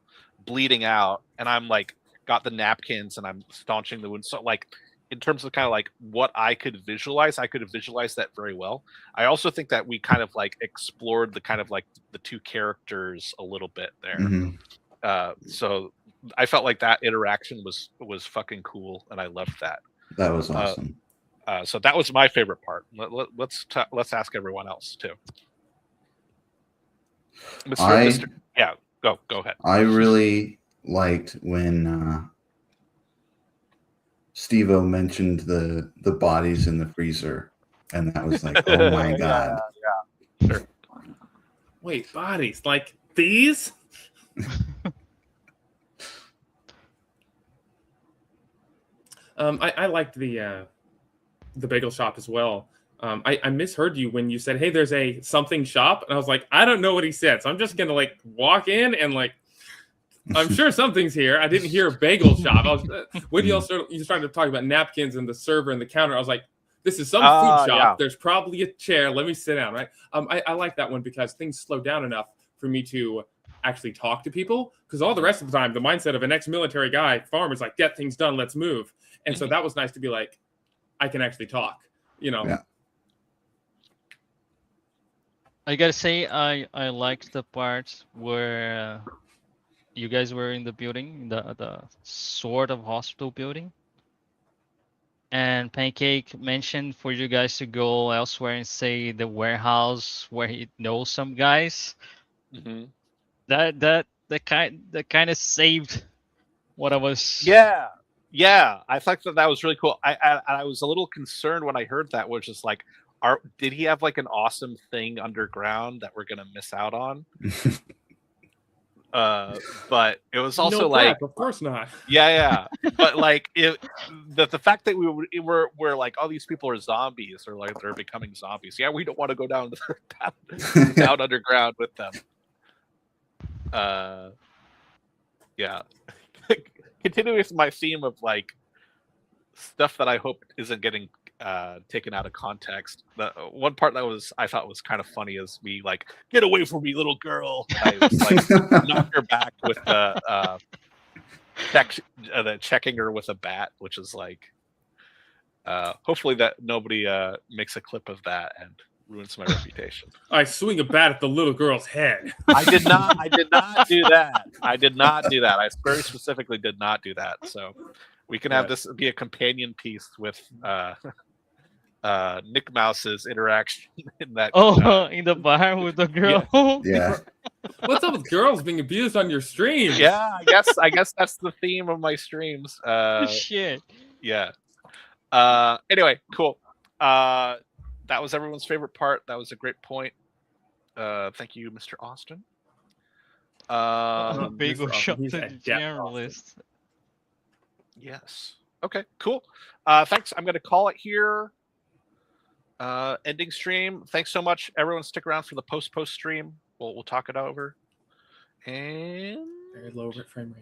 bleeding out, and I'm like got the napkins and I'm staunching the wound. So like in terms of kind of like what I could visualize that very well. I also think that we kind of like explored the kind of like the two characters a little bit there. Mm-hmm. So I felt like that interaction was fucking cool, and I loved that. That was awesome. So that was my favorite part. Let's ask everyone else too. Yeah, go ahead. I really liked when Steve-O mentioned the bodies in the freezer. And that was like, oh my god. Yeah. Sure. Wait, bodies like these? I liked the bagel shop as well. I misheard you when you said, "Hey, there's a something shop," and I was like, I don't know what he said, so I'm just gonna like walk in and like, I'm sure something's here. I didn't hear a bagel shop. I was when you was trying to talk about napkins and the server and the counter. I was like, this is some food shop. Yeah. There's probably a chair. Let me sit down. Right. I like that one because things slow down enough for me to actually talk to people. Because all the rest of the time, the mindset of an ex-military guy, farmer's like, get things done. Let's move. And so that was nice to be like, I can actually talk. You know. Yeah. I gotta say, I liked the part where you guys were in the building, the sort of hospital building, and Pancake mentioned for you guys to go elsewhere and say the warehouse where he knows some guys. Mm-hmm. That kind of saved what I was. Yeah. I thought that was really cool. I was a little concerned when I heard that, which is like, did he have like an awesome thing underground that we're gonna miss out on? But it was also like, of course not. Yeah. But like the fact that we're like, all these people are zombies, or like they're becoming zombies. Yeah, we don't want to go down down underground with them. Yeah. Continuing with my theme of like stuff that I hope isn't getting taken out of context. The one part that I thought was kind of funny is we like, get away from me, little girl. I was like, knock her back with the checking her with a bat, which is like, hopefully that nobody makes a clip of that and ruins my reputation. I swing a bat at the little girl's head. I did not do that. I very specifically did not do that. So we can have this be a companion piece with Nick Mouse's interaction in that. In the bar with the girl. Yeah. What's up with girls being abused on your stream? Yeah, I guess that's the theme of my streams. Shit. Yeah. Anyway, cool. That was everyone's favorite part. That was a great point. Thank you, Mr. Austin. Bagel shop generalist. Yes. Okay, cool. Thanks. I'm going to call it here. Ending stream. Thanks so much. Everyone stick around for the post stream. We'll talk it over. And very low frame rate.